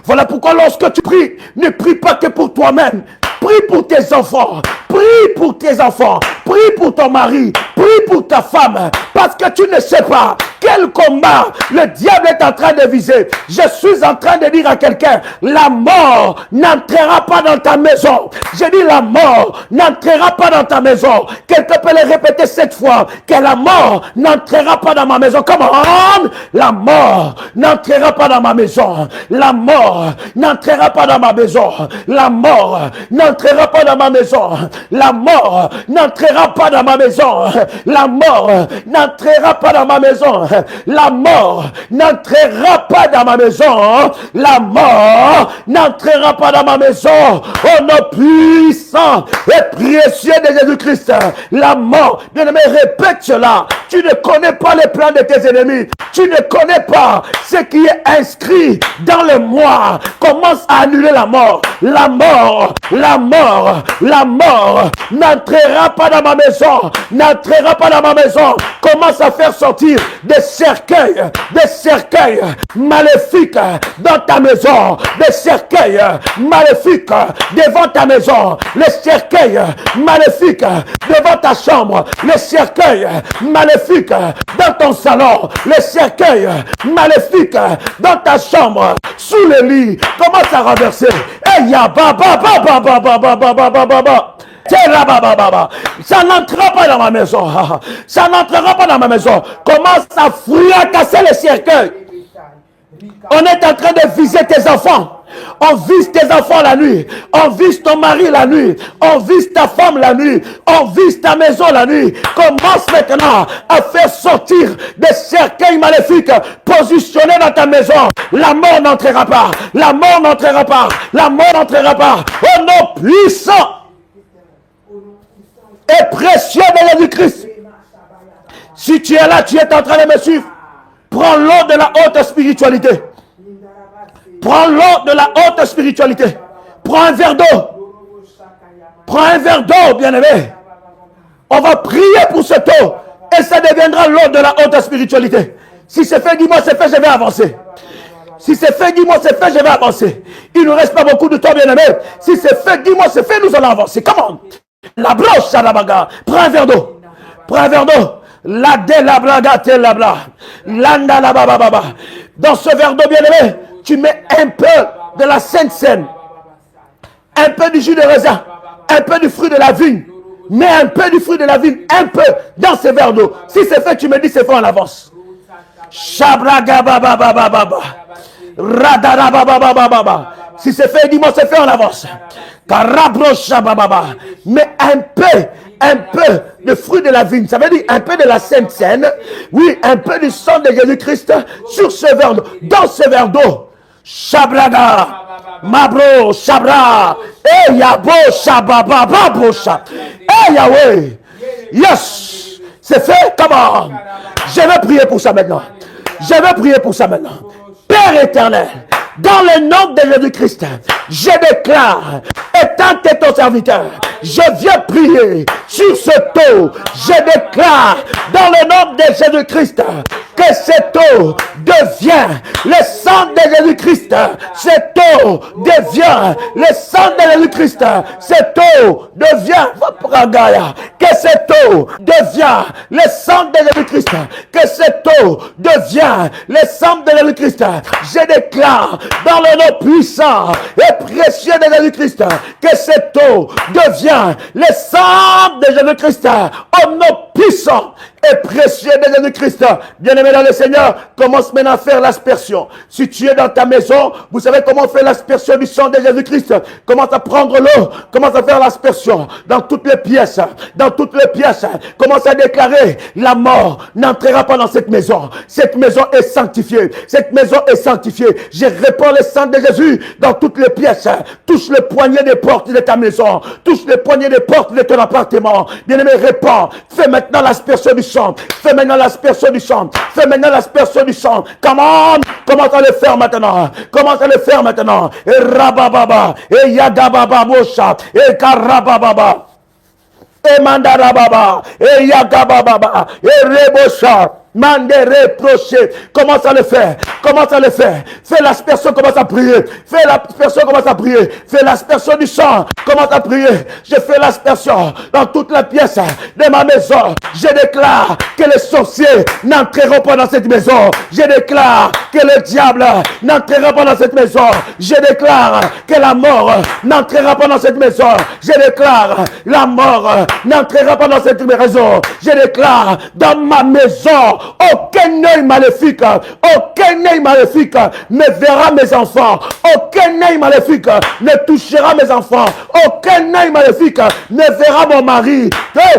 Voilà pourquoi lorsque tu pries, ne prie pas que pour toi-même. Prie pour tes enfants. Prie pour tes enfants. Prie pour ton mari. Prie pour ta femme. Parce que tu ne sais pas quel combat le diable est en train de viser. Je suis en train de dire à quelqu'un, la mort n'entrera pas dans ta maison. Je dis la mort n'entrera pas dans ta maison. Quelqu'un peut le répéter 7 fois, que la mort n'entrera pas dans ma maison. Comment? La mort n'entrera pas dans ma maison. La mort n'entrera pas dans ma maison. La mort n'entrera pas dans ma maison. La mort n'entrera pas dans ma maison. La mort n'entrera pas dans ma maison. La mort n'entrera pas dans ma maison. La mort n'entrera pas dans ma maison. Au nom puissant et précieux de Jésus-Christ. La mort, bien-aimé, répète cela. Tu ne connais pas les plans de tes ennemis. Tu ne connais pas ce qui est inscrit dans le moi. Commence à annuler la mort. La mort, la mort, la mort n'entrera pas dans ma maison. N'entrera pas dans ma maison. Commence à faire sortir des cercueils maléfiques dans ta maison, des cercueils maléfiques devant ta maison, les cercueils maléfiques devant ta chambre, les cercueils maléfiques dans ton salon, les cercueils maléfiques dans ta chambre, sous le lit, commence à renverser. Et ya ça n'entrera pas dans ma maison. Ça n'entrera pas dans ma maison. Commence à fracasser les cercueils. On est en train de viser tes enfants. On vise tes enfants la nuit. On vise ton mari la nuit. On vise ta femme la nuit. On vise ta maison la nuit. Commence maintenant à faire sortir des cercueils maléfiques positionnés dans ta maison. La mort n'entrera pas. La mort n'entrera pas. La mort n'entrera pas. Au nom puissant et précieux de Jésus-Christ. Si tu es là, tu es en train de me suivre. Prends l'eau de la haute spiritualité. Prends l'eau de la haute spiritualité. Prends un verre d'eau. Prends un verre d'eau, bien-aimé. On va prier pour cette eau. Et ça deviendra l'eau de la haute spiritualité. Si c'est fait, dis-moi, c'est fait, je vais avancer. Si c'est fait, dis-moi, c'est fait, je vais avancer. Il ne reste pas beaucoup de temps, bien-aimé. Si c'est fait, dis-moi, c'est fait, nous allons avancer. Comment? La broche à la bagarre. Prends un verre d'eau. Prends un verre d'eau. La de la blaga te la bla. Landa la baba baba. Dans ce verre d'eau, bien-aimé, tu mets un peu de la Sainte Seine, un peu du jus de raisin, un peu du fruit de la vigne. Mets un peu du fruit de la vigne, un peu dans ce verre d'eau. Si c'est fait, tu me dis c'est fait en avance. Shabraga baba baba baba. Radara baba baba baba. Si c'est fait, dis-moi c'est fait en avance. Karabro shababa. Mets un peu de fruit de la vigne, ça veut dire un peu de la Sainte Seine, oui, un peu du sang de Jésus-Christ sur ce verre d'eau, dans ce verre d'eau. Shabraga, Mabro, Shabra, Yabo, Shababa, Babo, Yahweh. Yes, c'est fait, comment? Je vais prier pour ça maintenant. Je vais prier pour ça maintenant. Père éternel, dans le nom de Jésus-Christ, je déclare, étant ton serviteur, je viens prier sur ce eau. Je déclare, dans le nom de Jésus-Christ, que cette eau devient le sang de Jésus-Christ. Cette eau devient le sang de Jésus-Christ. Cette eau devient, que cette eau devient le sang de Jésus-Christ. Que cette eau devient le sang de Jésus-Christ. Je déclare dans le nom puissant et précieux de Jésus-Christ que cette eau devient le sang de Jésus-Christ. Au nom puissant et précieux de Jésus-Christ. Bien-aimé dans le Seigneur, commence maintenant à faire l'aspersion. Si tu es dans ta maison, vous savez comment on fait l'aspersion du sang de Jésus-Christ. Commence à prendre l'eau, commence à faire l'aspersion dans toutes les pièces. Dans toutes les pièces. Commence à déclarer, la mort n'entrera pas dans cette maison. Cette maison est sanctifiée. Cette maison est sanctifiée. Je répands le sang de Jésus dans toutes les pièces. Touche le poignet des portes de ta maison. Touche le poignet des portes de ton appartement. Bien-aimé, répands. Fais maintenant l'aspersion du sang. Fais maintenant l'aspersion du sang. Fais maintenant l'aspersion du sang. Commence à le faire maintenant. Commence à le faire maintenant. Et rabababa. Et yagababa mosha. Et karabababa. Et mandarababa. Et yagababa. Et rebosha. Mande reproché. Commence à le faire. Commence à le faire. Fais l'aspersion, commence à prier. Fais l'aspersion, commence à prier. Fais l'aspersion du sang. Commence à prier. Je fais l'aspersion dans toute la pièce de ma maison. Je déclare que les sorciers n'entreront pas dans cette maison. Je déclare que le diable n'entrera pas dans cette maison. Je déclare que la mort n'entrera pas dans cette maison. Je déclare la mort n'entrera pas dans cette maison. Je déclare dans ma maison aucun œil maléfique ne verra mes enfants. Aucun œil maléfique ne touchera mes enfants. Aucun œil maléfique ne verra mon mari.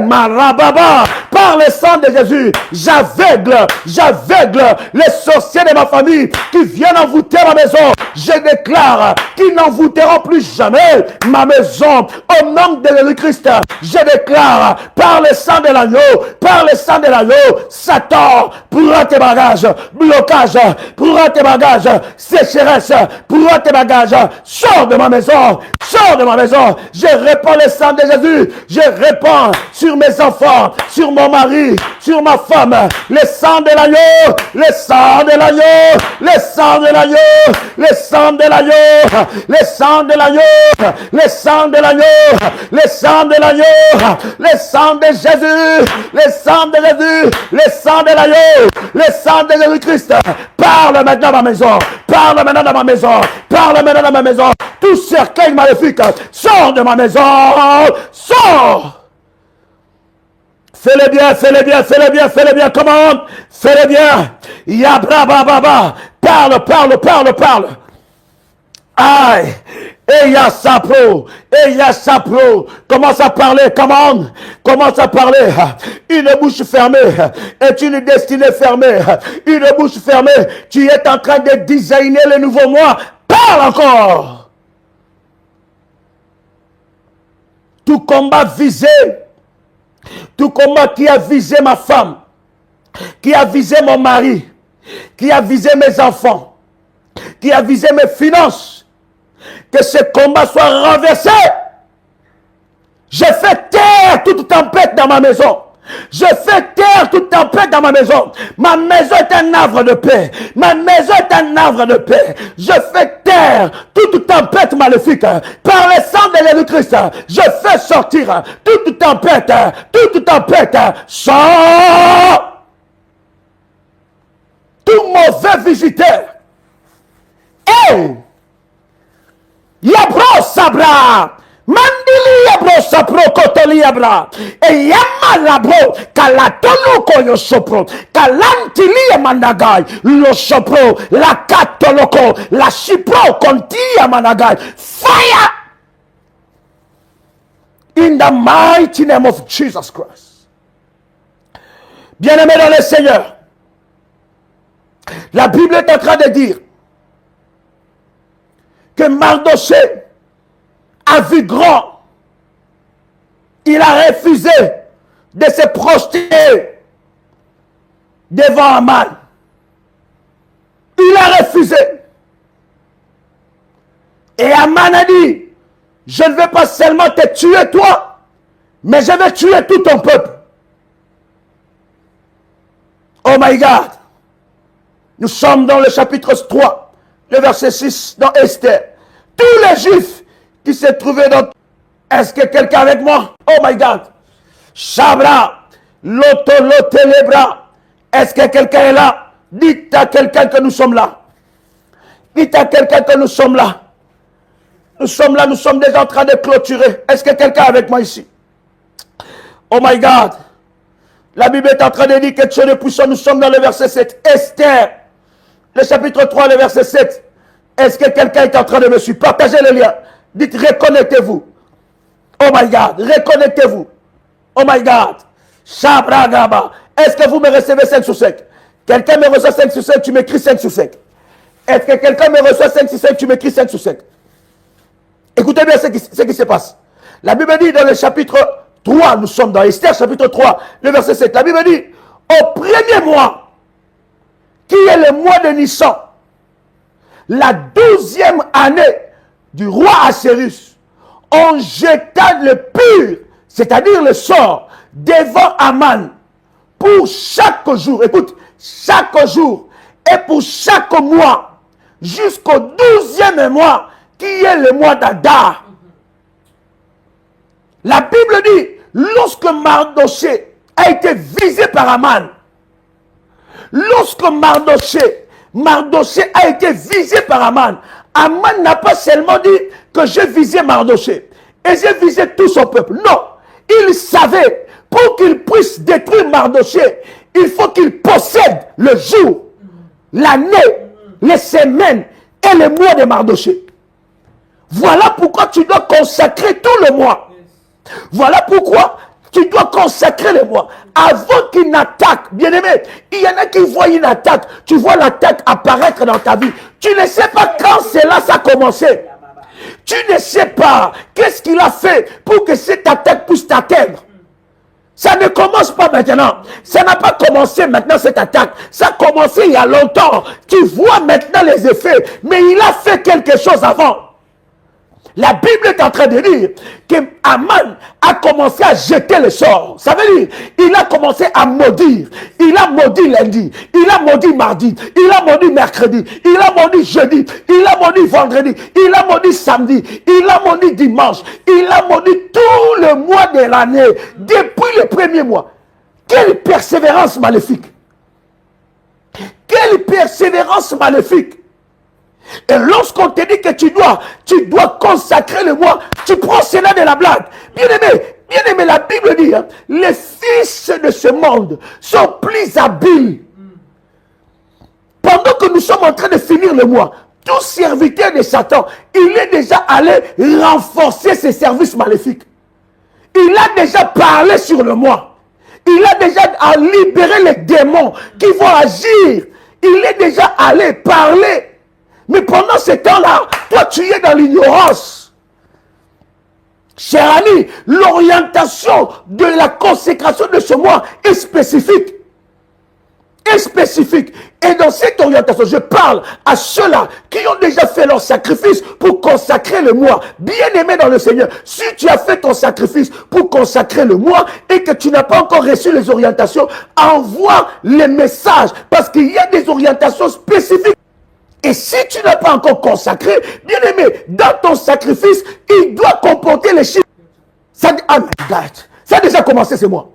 Marababa, par le sang de Jésus, j'aveugle les sorciers de ma famille qui viennent envoûter ma maison. Je déclare qu'ils n'envoûteront plus jamais ma maison. Au nom de Jésus-Christ, je déclare par le sang de l'agneau, Satan, prends tes bagages, blocage, prends tes bagages, sécheresse, prends tes bagages, sors de ma maison, Je répands le sang de Jésus. Je répands sur mes enfants, sur mon mari, sur ma femme. Le sang de l'agneau, le sang de l'agneau, le sang de l'agneau, le sang de l'agneau, le sang de l'agneau, le sang de l'agneau, le sang de l'agneau, le sang de Jésus, le sang de Jésus, le sang de l'agneau, le sang de Jésus-Christ. Parle maintenant dans ma maison, parle maintenant dans ma maison, parle maintenant dans ma maison. Tout cercueil maléfique, sors de ma maison, sors. Fais-le bien, fais-le bien, fais-le bien, fais-le bien, comment? Fais-le bien. Yabra baba. Parle, parle, parle, parle. Aïe. Eya sapro. Eya sapro. Commence à parler, comment? Commence à parler. Une bouche fermée est une destinée fermée. Une bouche fermée. Tu es en train de designer le nouveau moi. Parle encore. Tout combat visé. Tout combat qui a visé ma femme, qui a visé mon mari, qui a visé mes enfants, qui a visé mes finances, que ce combat soit renversé. Je fais taire toute tempête dans ma maison. Je fais taire toute tempête dans ma maison. Ma maison est un arbre de paix. Ma maison est un arbre de paix. Je fais taire toute tempête maléfique. Par le sang de Jésus-Christ, je fais sortir toute tempête. Toute tempête. Sors. Tout mauvais visiteur. Hey! Yabro sabra. Mandili yabro sapro kotoli yabra. E yama labro kalatolo koyo sopro. Kalantili yamanagai. Lo sopro. La katoloko. La shipro konti yamanagai. Fire! In the mighty name of Jesus Christ. Bien-aimés dans le Seigneur. La Bible est en train de dire que Mardochée a vu grand. Il a refusé de se projeter devant Aman. Il a refusé. Et Aman a dit, je ne vais pas seulement te tuer toi, mais je vais tuer tout ton peuple. Oh my God. Nous sommes dans le chapitre 3, le verset 6, dans Esther. Tous les Juifs qui se trouvaient dans... Est-ce que quelqu'un avec moi? Oh my God. Shabra, Lotolotélébra. Est-ce que quelqu'un est là? Dites à quelqu'un que nous sommes là. Dites à quelqu'un que nous sommes là. Nous sommes là, nous sommes déjà en train de clôturer. Est-ce que quelqu'un est avec moi ici? Oh my God. La Bible est en train de dire quelque chose de puissant. Nous sommes dans le verset 7. Esther, le chapitre 3, le verset 7. Est-ce que quelqu'un est en train de me suivre? Partagez le lien. Dites, reconnectez-vous. Oh my God, reconnectez-vous. Oh my God. Shabragaba. Est-ce que vous me recevez 5 sur 5? Quelqu'un me reçoit 5 sur 5, tu m'écris 5 sur 5. Est-ce que quelqu'un me reçoit 5 sur 5, tu m'écris 5 sur 5? Écoutez bien ce qui se passe. La Bible dit dans le chapitre 3, nous sommes dans Esther, chapitre 3, le verset 7. La Bible dit, au premier mois, qui est le mois de Nissan, la 12e année du roi Assyrus, on jeta le pur, c'est-à-dire le sort, devant Aman pour chaque jour. Écoute, chaque jour et pour chaque mois, jusqu'au 12e mois, qui est le mois d'Adar. La Bible dit, lorsque Mardochée a été visé par Aman, lorsque Mardochée a été visé par Aman, Aman n'a pas seulement dit que j'ai visé Mardochée et j'ai visé tout son peuple. Non, il savait, pour qu'il puisse détruire Mardochée, il faut qu'il possède le jour, l'année, les semaines et les mois de Mardochée. Voilà pourquoi tu dois consacrer tout le mois. Voilà pourquoi tu dois consacrer le mois. Avant qu'une attaque, bien aimé, il y en a qui voient une attaque. Tu vois l'attaque apparaître dans ta vie. Tu ne sais pas quand cela ça a commencé. Tu ne sais pas qu'est-ce qu'il a fait pour que cette attaque puisse t'atteindre. Ça ne commence pas maintenant. Ça n'a pas commencé maintenant cette attaque. Ça a commencé il y a longtemps. Tu vois maintenant les effets. Mais il a fait quelque chose avant. La Bible est en train de dire que Aman a commencé à jeter le sort. Ça veut dire, il a commencé à maudire. Il a maudit lundi, il a maudit mardi, il a maudit mercredi, il a maudit jeudi, il a maudit vendredi, il a maudit samedi, il a maudit dimanche, il a maudit tout le mois de l'année, depuis le premier mois. Quelle persévérance maléfique! Quelle persévérance maléfique! Et lorsqu'on te dit que tu dois consacrer le mois, tu prends cela de la blague. Bien aimé, la Bible dit, hein, les fils de ce monde sont plus habiles. Pendant que nous sommes en train de finir le mois, tout serviteur de Satan, il est déjà allé renforcer ses services maléfiques. Il a déjà parlé sur le mois. Il a déjà libéré les démons qui vont agir. Il est déjà allé parler. Mais pendant ce temps-là, toi, tu es dans l'ignorance. Cher ami, l'orientation de la consécration de ce mois est spécifique. Est spécifique. Et dans cette orientation, je parle à ceux-là qui ont déjà fait leur sacrifice pour consacrer le mois. Bien-aimé dans le Seigneur, si tu as fait ton sacrifice pour consacrer le mois et que tu n'as pas encore reçu les orientations, envoie les messages parce qu'il y a des orientations spécifiques. Et si tu n'as pas encore consacré, bien aimé, dans ton sacrifice, il doit comporter les chiffres. Ça, oh my God, ça a déjà commencé ce mois.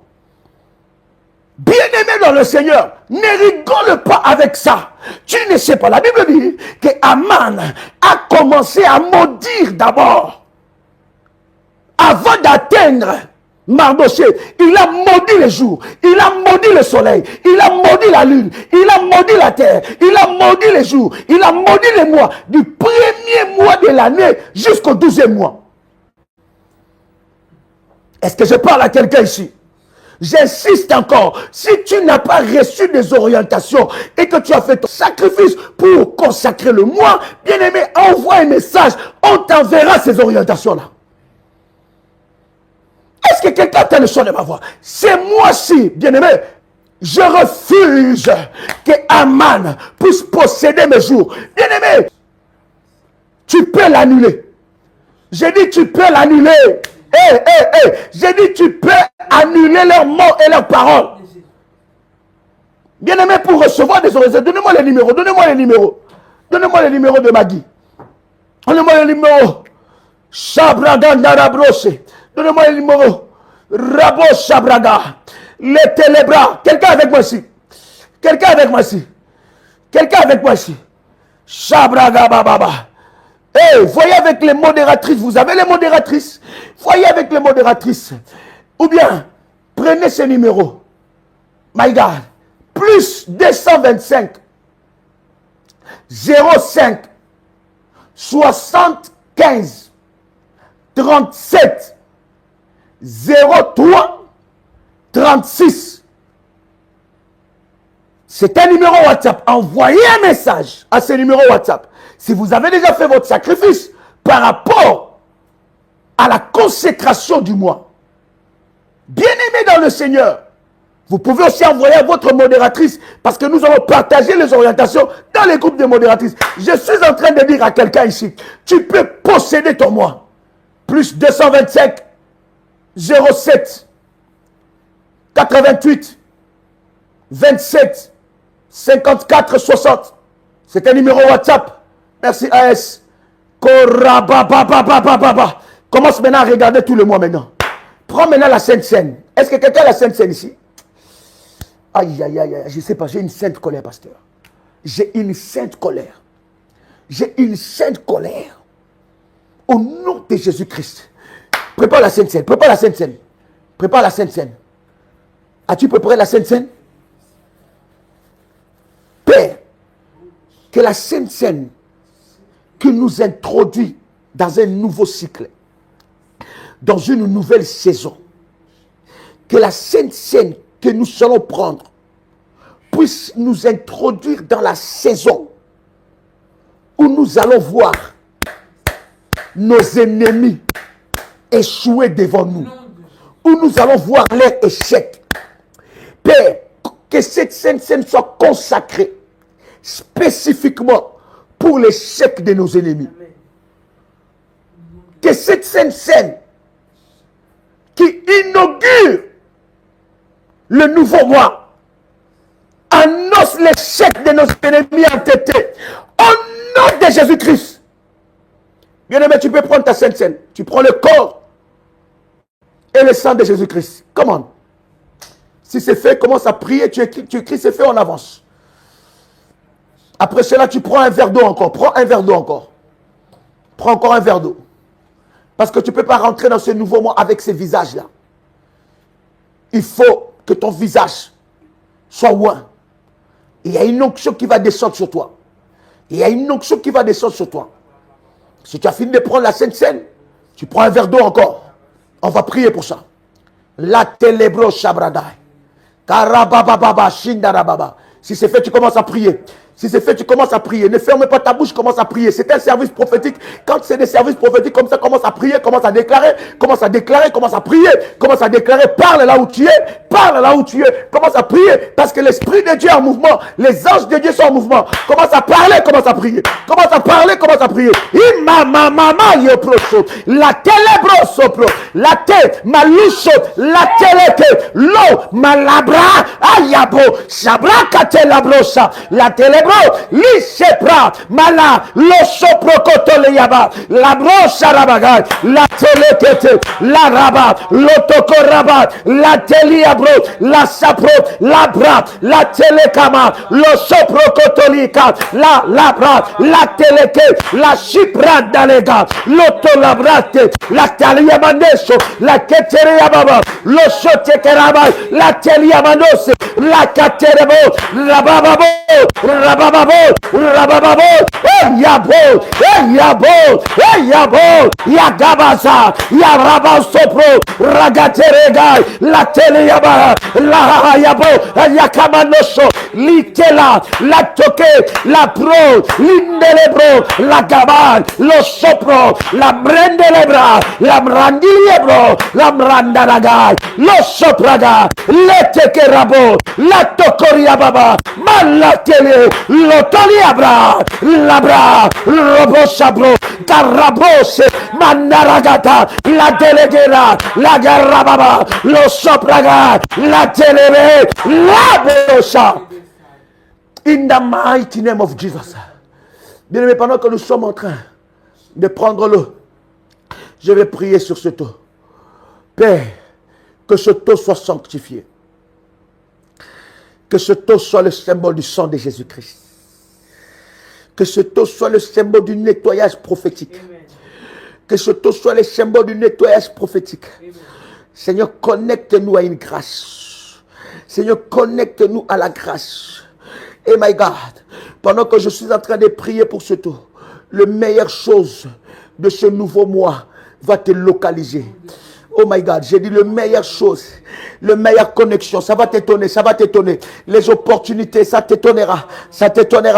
Bien aimé dans le Seigneur, ne rigole pas avec ça. Tu ne sais pas, la Bible dit que Aman a commencé à maudire d'abord. Avant d'atteindre Mardochée, il a maudit les jours, il a maudit le soleil, il a maudit la lune, il a maudit la terre, il a maudit les jours, il a maudit les mois, du premier mois de l'année jusqu'au 12e mois. Est-ce que je parle à quelqu'un ici? J'insiste encore, si tu n'as pas reçu des orientations et que tu as fait ton sacrifice pour consacrer le mois, bien aimé, envoie un message, on t'enverra ces orientations-là. Est-ce que quelqu'un a le son de ma voix? C'est moi-ci, bien-aimé. Je refuse que Aman puisse posséder mes jours. Bien-aimé, tu peux l'annuler. J'ai dit tu peux l'annuler. J'ai dit tu peux annuler leurs mots et leurs paroles. Bien-aimé, pour recevoir des orientations, donnez-moi les numéros, donnez-moi les numéros. Donnez-moi les numéros de Magui. Donnez-moi les numéros. Chabraga Narabrose. Donnez-moi les numéros. Rabo Chabraga. Les télébras. Quelqu'un avec moi ici. Quelqu'un avec moi ici. Quelqu'un avec moi ici. Chabraga Bababa. Voyez avec les modératrices. Vous avez les modératrices. Voyez avec les modératrices. Ou bien, prenez ce numéro. My God. Plus 225. 05. 75. 37 03 36. C'est un numéro WhatsApp. Envoyez un message à ce numéro WhatsApp. Si vous avez déjà fait votre sacrifice par rapport à la consécration du mois. Bien-aimé dans le Seigneur, vous pouvez aussi envoyer à votre modératrice parce que nous allons partager les orientations dans les groupes de modératrices. Je suis en train de dire à quelqu'un ici, tu peux posséder ton mois. Plus 225 07 88 27 54 60. C'est un numéro WhatsApp. Merci AS. Commence maintenant à regarder tout le mois maintenant. Prends maintenant la Sainte Seine. Est-ce que quelqu'un a la Sainte Seine ici? Aïe, aïe, aïe, je ne sais pas, j'ai une sainte colère, pasteur. J'ai une sainte colère. J'ai une sainte colère. Au nom de Jésus-Christ. Prépare la Sainte Seine, prépare la Sainte Seine. Prépare la Sainte Seine. As-tu préparé la Sainte Seine? Père, que la Sainte Seine qui nous introduit dans un nouveau cycle, dans une nouvelle saison, que la Sainte Seine que nous allons prendre puisse nous introduire dans la saison où nous allons voir nos ennemis échouer devant nous, où nous allons voir leur échec. Père, que cette Sainte Seine soit consacrée spécifiquement pour l'échec de nos ennemis. que cette Sainte Seine qui inaugure le nouveau mois annonce l'échec de nos ennemis entêtés. Au nom de Jésus-Christ. Bien-aimé, tu peux prendre ta Sainte Seine. Tu prends le corps et le sang de Jésus-Christ. Comment? Si c'est fait, commence à prier. Tu écris, c'est fait, on avance. Après cela, tu prends un verre d'eau encore. Prends un verre d'eau encore. Prends encore un verre d'eau. Parce que tu ne peux pas rentrer dans ce nouveau mois avec ces visages-là. Il faut que ton visage soit loin. Il y a une onction qui va descendre sur toi. Il y a une onction qui va descendre sur toi. Si tu as fini de prendre la Sainte Seine, tu prends un verre d'eau encore. On va prier pour ça. La telebro shabradai. Karabababa shindarababa. Si c'est fait, tu commences à prier. Si c'est fait, tu commences à prier. Ne ferme pas ta bouche, commence à prier. C'est un service prophétique. Quand c'est des services prophétiques comme ça, commence à prier, commence à déclarer, commence à déclarer, commence à prier, commence à déclarer. Parle là où tu es, parle là où tu es. Commence à prier parce que l'Esprit de Dieu est en mouvement. Les anges de Dieu sont en mouvement. Commence à parler, commence à prier. Commence à parler, commence à prier. La télébro sopro. La tête, malucho. La télé, l'eau, malabra. Ayabo, sabra katelabrosa. La télé. L'Isepra, Mala, l'Osoprokotoleyaba, la brocha rabaga, la telekete, la rabat, l'Otokoraba, la teliabro, la sapro, la bra, la telekama, l'Osoprokotolika, la labra, la teleke, la chipra dalega, l'Otolabrate, la taliamaneso, la keteriababa, l'Osotekeraba, la teliamanose, la katerebo, la bababo, Rabababo, Rabababo, Yabo, Yabo, Yabo, Yagabaza, Yaraba Sopro, Ragaterega, la Teleyaba, la Yabo, Yakamanoso, Litela, la Toke, la Pro, l'Indelebro, la Gabal, lo Sopro, la Brendelebra, la Brandiliebro, la Brandaraga, lo Sopraga, le Tekerabo, la Tokoriababa, Malatele, Lotoliabra, Labra, Robosabro, Carabose, Mandaragata, la Delegera, la Garababa, lo Sopraga, la Telebe, la Bosa. In the mighty name of Jesus. Bien-aimés, pendant que nous sommes en train de prendre l'eau, je vais prier sur ce taux. Père, que ce taux soit sanctifié. Que ce taux soit le symbole du sang de Jésus-Christ. Que ce taux soit le symbole du nettoyage prophétique. Amen. Que ce taux soit le symbole du nettoyage prophétique. Amen. Seigneur, connecte-nous à une grâce. Seigneur, connecte-nous à la grâce. Et my God, pendant que je suis en train de prier pour ce taux, la meilleure chose de ce nouveau mois va te localiser. Oh my God, j'ai dit le meilleure chose, le meilleure connexion, ça va t'étonner, ça va t'étonner. Les opportunités, ça t'étonnera,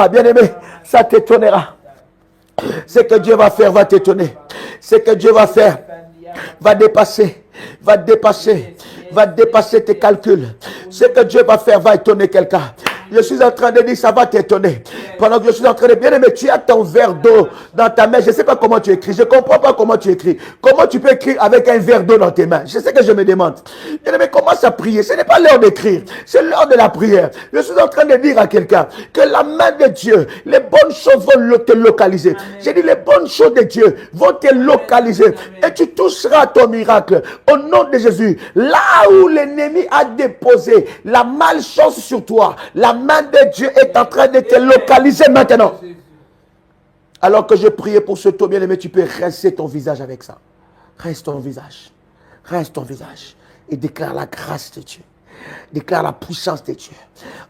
bien aimé, ça t'étonnera. Ce que Dieu va faire va t'étonner. Ce que Dieu va faire va dépasser tes calculs. Ce que Dieu va faire va étonner quelqu'un. Je suis en train de dire, ça va t'étonner. Pendant que je suis en train de bien aimer, tu as ton verre d'eau dans ta main. Je ne sais pas comment tu écris. Je ne comprends pas comment tu écris. Comment tu peux écrire avec un verre d'eau dans tes mains? Je sais que je me demande. Bien aimé, commence à prier. Ce n'est pas l'heure d'écrire. C'est l'heure de la prière. Je suis en train de dire à quelqu'un que la main de Dieu, les bonnes choses vont te localiser. J'ai dit, les bonnes choses de Dieu vont te localiser. Et tu toucheras ton miracle. Au nom de Jésus. Là où l'ennemi a déposé la malchance sur toi, la main de Dieu est en train de te localiser maintenant. Alors que je priais pour ce taux, bien aimé, tu peux rincer ton visage avec ça. Rince ton visage. Rince ton visage. Et déclare la grâce de Dieu. Déclare la puissance de Dieu.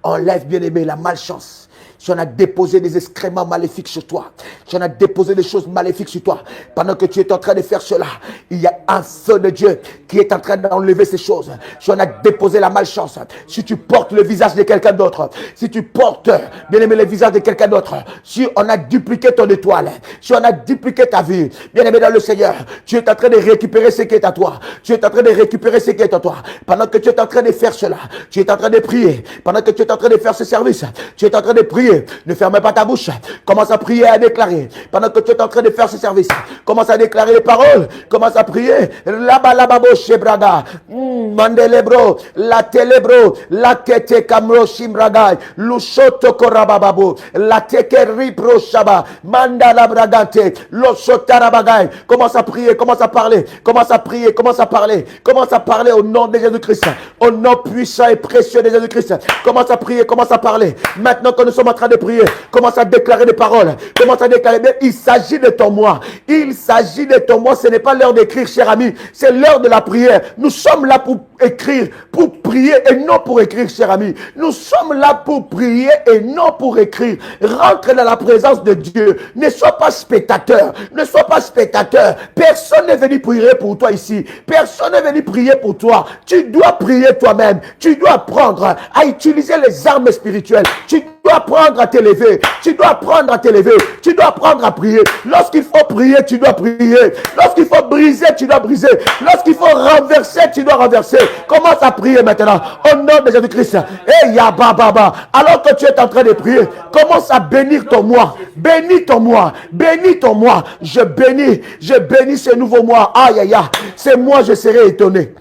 Enlève, bien aimé, la malchance. Si on a déposé des excréments maléfiques sur toi, si on a déposé des choses maléfiques sur toi, pendant que tu es en train de faire cela, il y a un feu de Dieu qui est en train d'enlever ces choses. Si on a déposé la malchance, si tu portes le visage de quelqu'un d'autre, si tu portes, bien aimé, le visage de quelqu'un d'autre, si on a dupliqué ton étoile, si on a dupliqué ta vie, bien aimé dans le Seigneur, tu es en train de récupérer ce qui est à toi. Tu es en train de récupérer ce qui est à toi. Pendant que tu es en train de faire cela, tu es en train de prier. Pendant que tu es en train de faire ce service, tu es en train de prier. prier. Ne fermez pas ta bouche. Commence à prier et à déclarer. Pendant que tu es en train de faire ce service, commence à déclarer les paroles. Commence à prier. Labalababo shebraga. Mandelebro. La telebro. La kete kamro shimragai. Lushoto korabababo. La teke ripro shaba. Mandala bragante. Losotarabagai. Commence à prier. Commence à parler. Commence à prier. Commence à parler. Commence à parler au nom de Jésus-Christ. Au nom puissant et précieux de Jésus-Christ. Commence à prier. Commence à parler. Maintenant que nous sommes en train de prier, commence à déclarer des paroles. Commence à déclarer. Il s'agit de ton moi. Il s'agit de ton moi. Ce n'est pas l'heure d'écrire, cher ami. C'est l'heure de la prière. Nous sommes là pour écrire, pour prier et non pour écrire, cher ami. Nous sommes là pour prier et non pour écrire. Rentre dans la présence de Dieu. Ne sois pas spectateur. Ne sois pas spectateur. Personne n'est venu prier pour toi ici. Personne n'est venu prier pour toi. Tu dois prier toi-même. Tu dois apprendre à utiliser les armes spirituelles. Tu dois apprendre à t'élever. Tu dois apprendre à t'élever. Tu dois apprendre à prier. Lorsqu'il faut prier, tu dois prier. Lorsqu'il faut briser, tu dois briser. Lorsqu'il faut renverser, tu dois renverser. Commence à prier maintenant. Au nom de Jésus-Christ. Et Yabababa. Alors que tu es en train de prier, commence à bénir ton moi. Bénis ton moi. Bénis ton moi. Je bénis ce nouveau moi. Aïe, aïe, aïe. C'est moi, je serai étonné.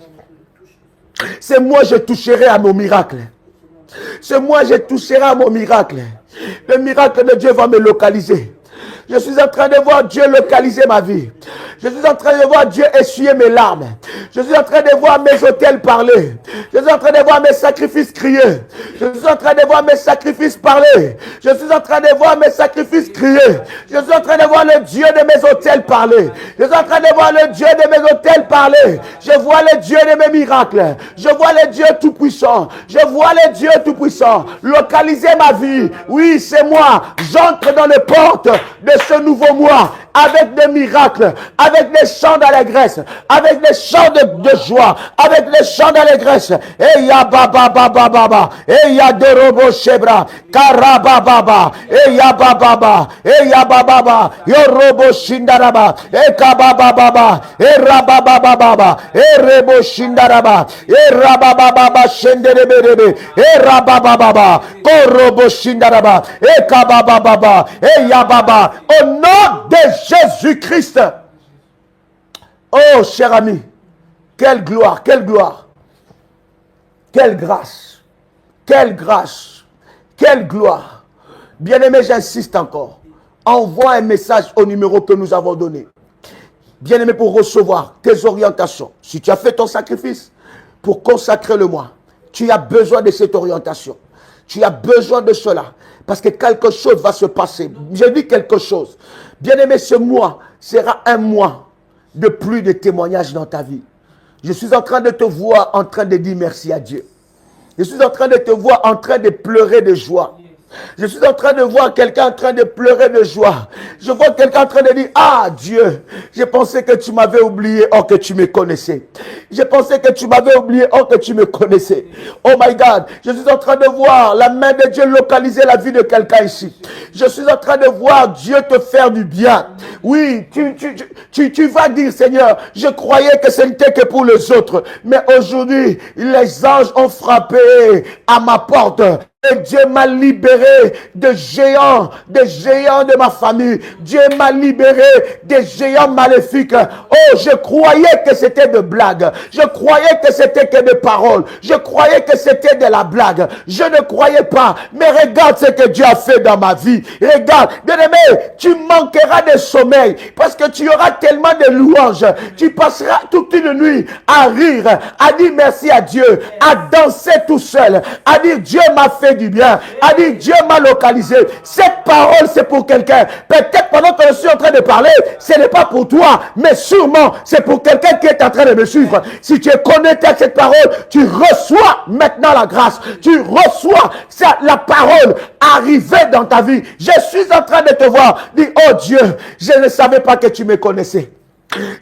C'est moi, je toucherai à mon miracle. C'est moi, je toucherai à mon miracle. Le miracle de Dieu va me localiser. Je suis en train de voir Dieu localiser ma vie. Je suis en train de voir Dieu essuyer mes larmes. Je suis en train de voir mes autels parler. Je suis en train de voir mes sacrifices crier. Je suis en train de voir mes sacrifices parler. Je suis en train de voir mes sacrifices crier. Je suis en train de voir le Dieu de mes autels parler. Je suis en train de voir le Dieu de mes autels parler. Je vois le Dieu de mes miracles. Je vois le Dieu tout-puissant. Je vois le Dieu tout-puissant localiser ma vie. Oui, c'est moi. J'entre dans les portes de ce nouveau mois avec des miracles, avec des chants d'allégresse, avec des chants de joie, avec des chants d'allégresse. Et ya baba baba baba, et ya dorobo shebra, karababa, et ya baba, et ya baba, yorobo shindaraba, et kababa baba, et rababa baba, et rebo shindaraba, et rababa baba shenderebe, et rababa baba, korobo shindaraba, et kababa baba, et ya baba. Au nom de Jésus-Christ. Oh, cher ami, quelle gloire, quelle gloire, quelle grâce, quelle grâce, quelle gloire. Bien-aimé, j'insiste encore. Envoie un message au numéro que nous avons donné. Bien-aimé, pour recevoir tes orientations. Si tu as fait ton sacrifice pour consacrer le mois, tu as besoin de cette orientation. Tu as besoin de cela. Parce que quelque chose va se passer. Je dis quelque chose. Bien-aimé, ce mois sera un mois de plus de témoignages dans ta vie. Je suis en train de te voir en train de dire merci à Dieu. Je suis en train de te voir en train de pleurer de joie. Je suis en train de voir quelqu'un en train de pleurer de joie. Je vois quelqu'un en train de dire, ah Dieu, je pensais que tu m'avais oublié, or que tu me connaissais. Je pensais que tu m'avais oublié, or que tu me connaissais. Oh my God, je suis en train de voir la main de Dieu localiser la vie de quelqu'un ici. Je suis en train de voir Dieu te faire du bien. Oui, tu vas dire, Seigneur, je croyais que ce n'était que pour les autres. Mais aujourd'hui, les anges ont frappé à ma porte. Et Dieu m'a libéré des géants de ma famille. Dieu m'a libéré des géants maléfiques. Oh, je croyais que c'était de blagues. Je croyais que c'était que des paroles. Je croyais que c'était de la blague. Je ne croyais pas. Mais regarde ce que Dieu a fait dans ma vie. Regarde, bien-aimé, tu manqueras de sommeil parce que tu auras tellement de louanges. Tu passeras toute une nuit à rire, à dire merci à Dieu, à danser tout seul, à dire Dieu m'a fait du bien, a dit Dieu m'a localisé. Cette parole c'est pour quelqu'un. Peut-être pendant que je suis en train de parler, ce n'est pas pour toi, mais sûrement c'est pour quelqu'un qui est en train de me suivre. Si tu es connecté à cette parole, tu reçois maintenant la grâce, tu reçois la parole arriver dans ta vie. Je suis en train de te voir, dis oh Dieu, je ne savais pas que tu me connaissais.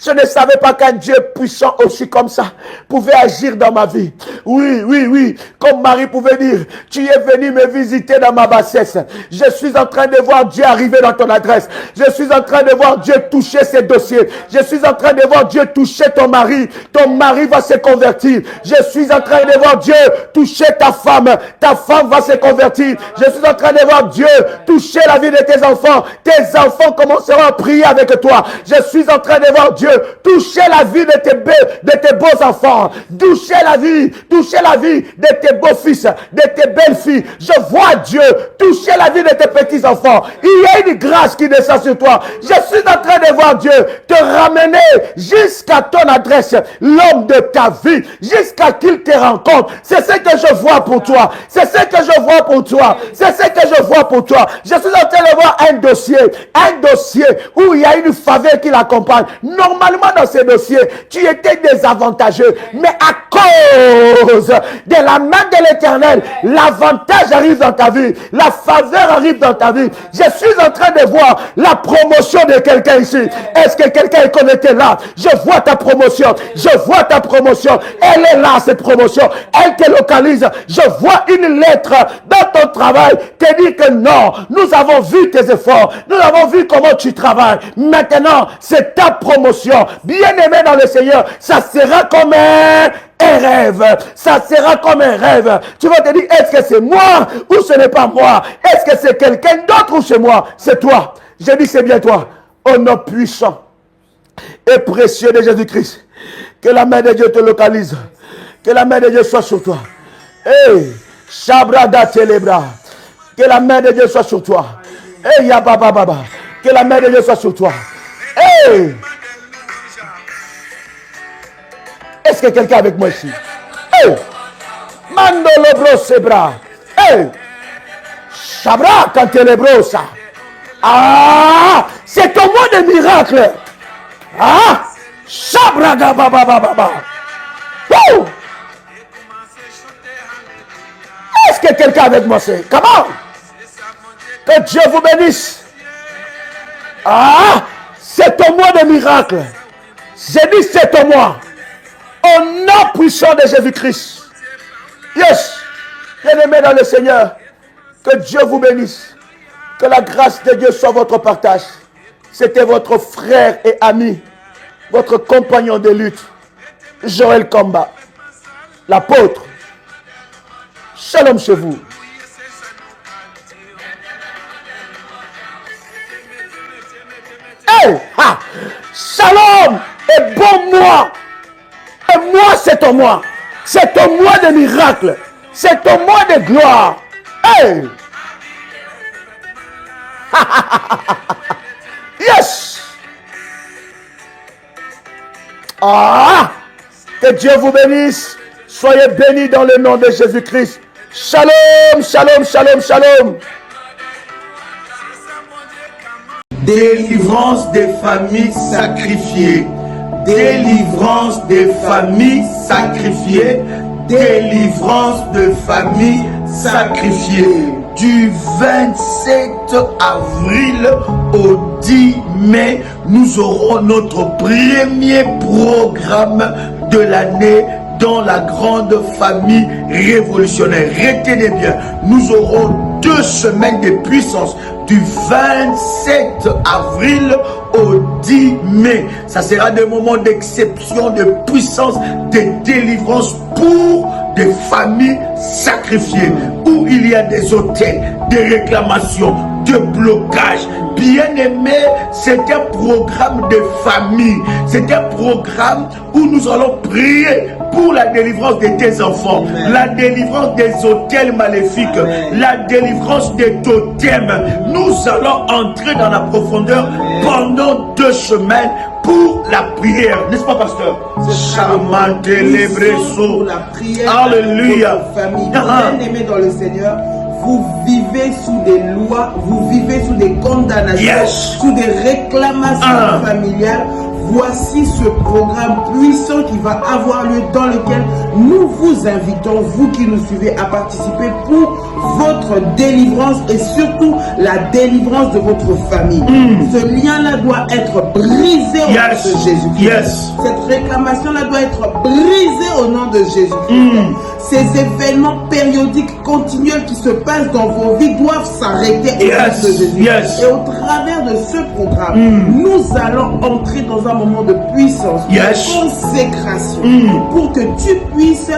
Je ne savais pas qu'un Dieu puissant aussi comme ça pouvait agir dans ma vie. Oui. Comme Marie pouvait dire, tu es venu me visiter dans ma bassesse. Je suis en train de voir Dieu arriver dans ton adresse. Je suis en train de voir Dieu toucher ses dossiers. Je suis en train de voir Dieu toucher ton mari. Ton mari va se convertir. Je suis en train de voir Dieu toucher ta femme. Ta femme va se convertir. Je suis en train de voir Dieu toucher la vie de tes enfants. Tes enfants commenceront à prier avec toi. Je suis en train de voir Dieu toucher la vie de tes beaux enfants. Toucher la vie de tes beaux-fils, de tes belles-filles. Je vois Dieu toucher la vie de tes petits-enfants. Il y a une grâce qui descend sur toi. Je suis en train de voir Dieu te ramener jusqu'à ton adresse, l'homme de ta vie, jusqu'à qu'il te rencontre. C'est ce que je vois pour toi. C'est ce que je vois pour toi. C'est ce que je vois pour toi. Je suis en train de voir un dossier où il y a une faveur qui l'accompagne. Normalement, dans ce dossier, tu étais désavantageux. Mais à cause de la main de l'Éternel, l'avantage arrive dans ta vie. La faveur arrive dans ta vie. Je suis en train de voir la promotion de quelqu'un ici. Est-ce que quelqu'un est connecté là? Je vois ta promotion. Je vois ta promotion. Elle est là, cette promotion. Elle te localise. Je vois une lettre dans ton travail qui dit que non, nous avons vu tes efforts. Nous avons vu comment tu travailles. Maintenant, c'est ta promotion. Bien-aimé dans le Seigneur, ça sera comme un rêve. Ça sera comme un rêve. Tu vas te dire, est-ce que c'est moi ou ce n'est pas moi? Est-ce que c'est quelqu'un d'autre ou c'est moi? C'est toi. Je dis, c'est bien toi. Au nom puissant et précieux de Jésus-Christ. Que la main de Dieu te localise. Que la main de Dieu soit sur toi. Hey, Shabrada Telebra. Que la main de Dieu soit sur toi. Hey, Yababa Baba. Que la main de Dieu soit sur toi. Hey! Est-ce que quelqu'un est avec moi ici? Hey! Mandolo bro sebra. Hey! Shabra cantelebrosa. Ah! C'est ton mot de miracle. Ah! Shabra baba baba baba. Oh! Est-ce que quelqu'un est avec moi? C'est comment? Que Dieu vous bénisse. Ah! C'est ton mois de miracle. J'ai dit c'est ton mois. Au nom puissant de Jésus-Christ. Yes. Bien-aimés dans le Seigneur. Que Dieu vous bénisse. Que la grâce de Dieu soit votre partage. C'était votre frère et ami. Votre compagnon de lutte. Joël Komba. L'apôtre. Shalom chez vous. Hey, ha, shalom et bon mois. Et moi, c'est ton mois. C'est ton mois de miracle. C'est ton mois de gloire. Hey. Yes. Ah, que Dieu vous bénisse. Soyez bénis dans le nom de Jésus-Christ. Shalom, shalom, shalom, shalom. Délivrance des familles sacrifiées. Délivrance des familles sacrifiées. Délivrance de familles sacrifiées. Du 27 avril au 10 mai, nous aurons notre premier programme de l'année dans la grande famille révolutionnaire. Retenez bien, nous aurons 2 semaines de puissance du 27 avril au 10 mai. Ça sera des moments d'exception, de puissance, de délivrance pour des familles sacrifiées, où il y a des autels, des réclamations, de blocage. Bien aimé, c'est un programme de famille. C'est un programme où nous allons prier pour la délivrance de tes enfants. Amen. La délivrance des autels maléfiques. Amen. La délivrance des totems. Nous allons entrer dans la profondeur. Amen. Pendant 2 semaines pour la prière. N'est-ce pas, pasteur? Pour la prière. Alléluia. Famille bien aimée dans le Seigneur. Vous vivez sous des lois, vous vivez sous des condamnations, yes, sous des réclamations familiales. Voici ce programme puissant qui va avoir lieu, dans lequel nous vous invitons, vous qui nous suivez, à participer pour votre délivrance et surtout la délivrance de votre famille. Ce lien-là doit être brisé au nom de Jésus-Christ. Cette réclamation-là doit être brisée au nom de Jésus-Christ. Ces événements périodiques continuels qui se passent dans vos vies doivent s'arrêter au nom de Jésus-Christ. Et au travers de ce programme, nous allons entrer dans un moment de puissance, de consécration, pour que tu puisses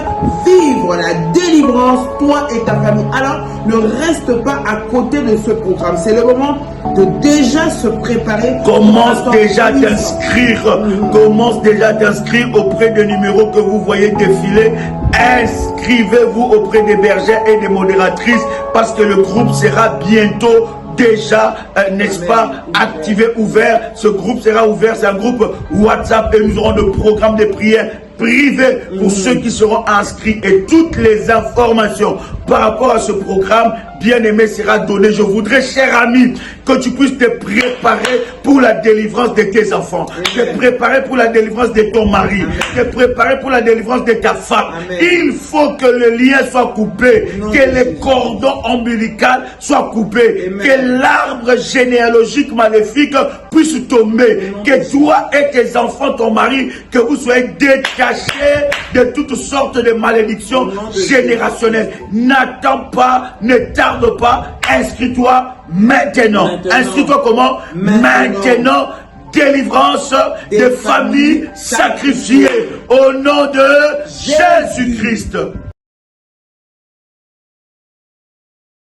vivre la délivrance, toi et ta famille. Alors, ne reste pas à côté de ce programme. C'est le moment de déjà se préparer. Commence déjà à t'inscrire. Commence déjà à t'inscrire auprès des numéros que vous voyez défiler. Inscrivez-vous auprès des bergères et des modératrices parce que le groupe sera bientôt déjà, n'est-ce pas, activé, ouvert. Ce groupe sera ouvert. C'est un groupe WhatsApp et nous aurons le programme de prière privé pour ceux qui seront inscrits et toutes les informations par rapport à ce programme bien-aimé sera donné. Je voudrais, cher ami, que tu puisses te préparer pour la délivrance de tes enfants, te préparer pour la délivrance de ton mari, te préparer pour la délivrance de ta femme. Il faut que le lien soit coupé, que les cordons ombilicaux soient coupés, que l'arbre généalogique maléfique puisse tomber, que toi et tes enfants, ton mari, que vous soyez détachés de toutes sortes de malédictions générationnelles. N'attends pas, ne tarde pas, inscris-toi maintenant. Inscris-toi comment? Maintenant. Délivrance des familles sacrifiées au nom de Jésus-Christ.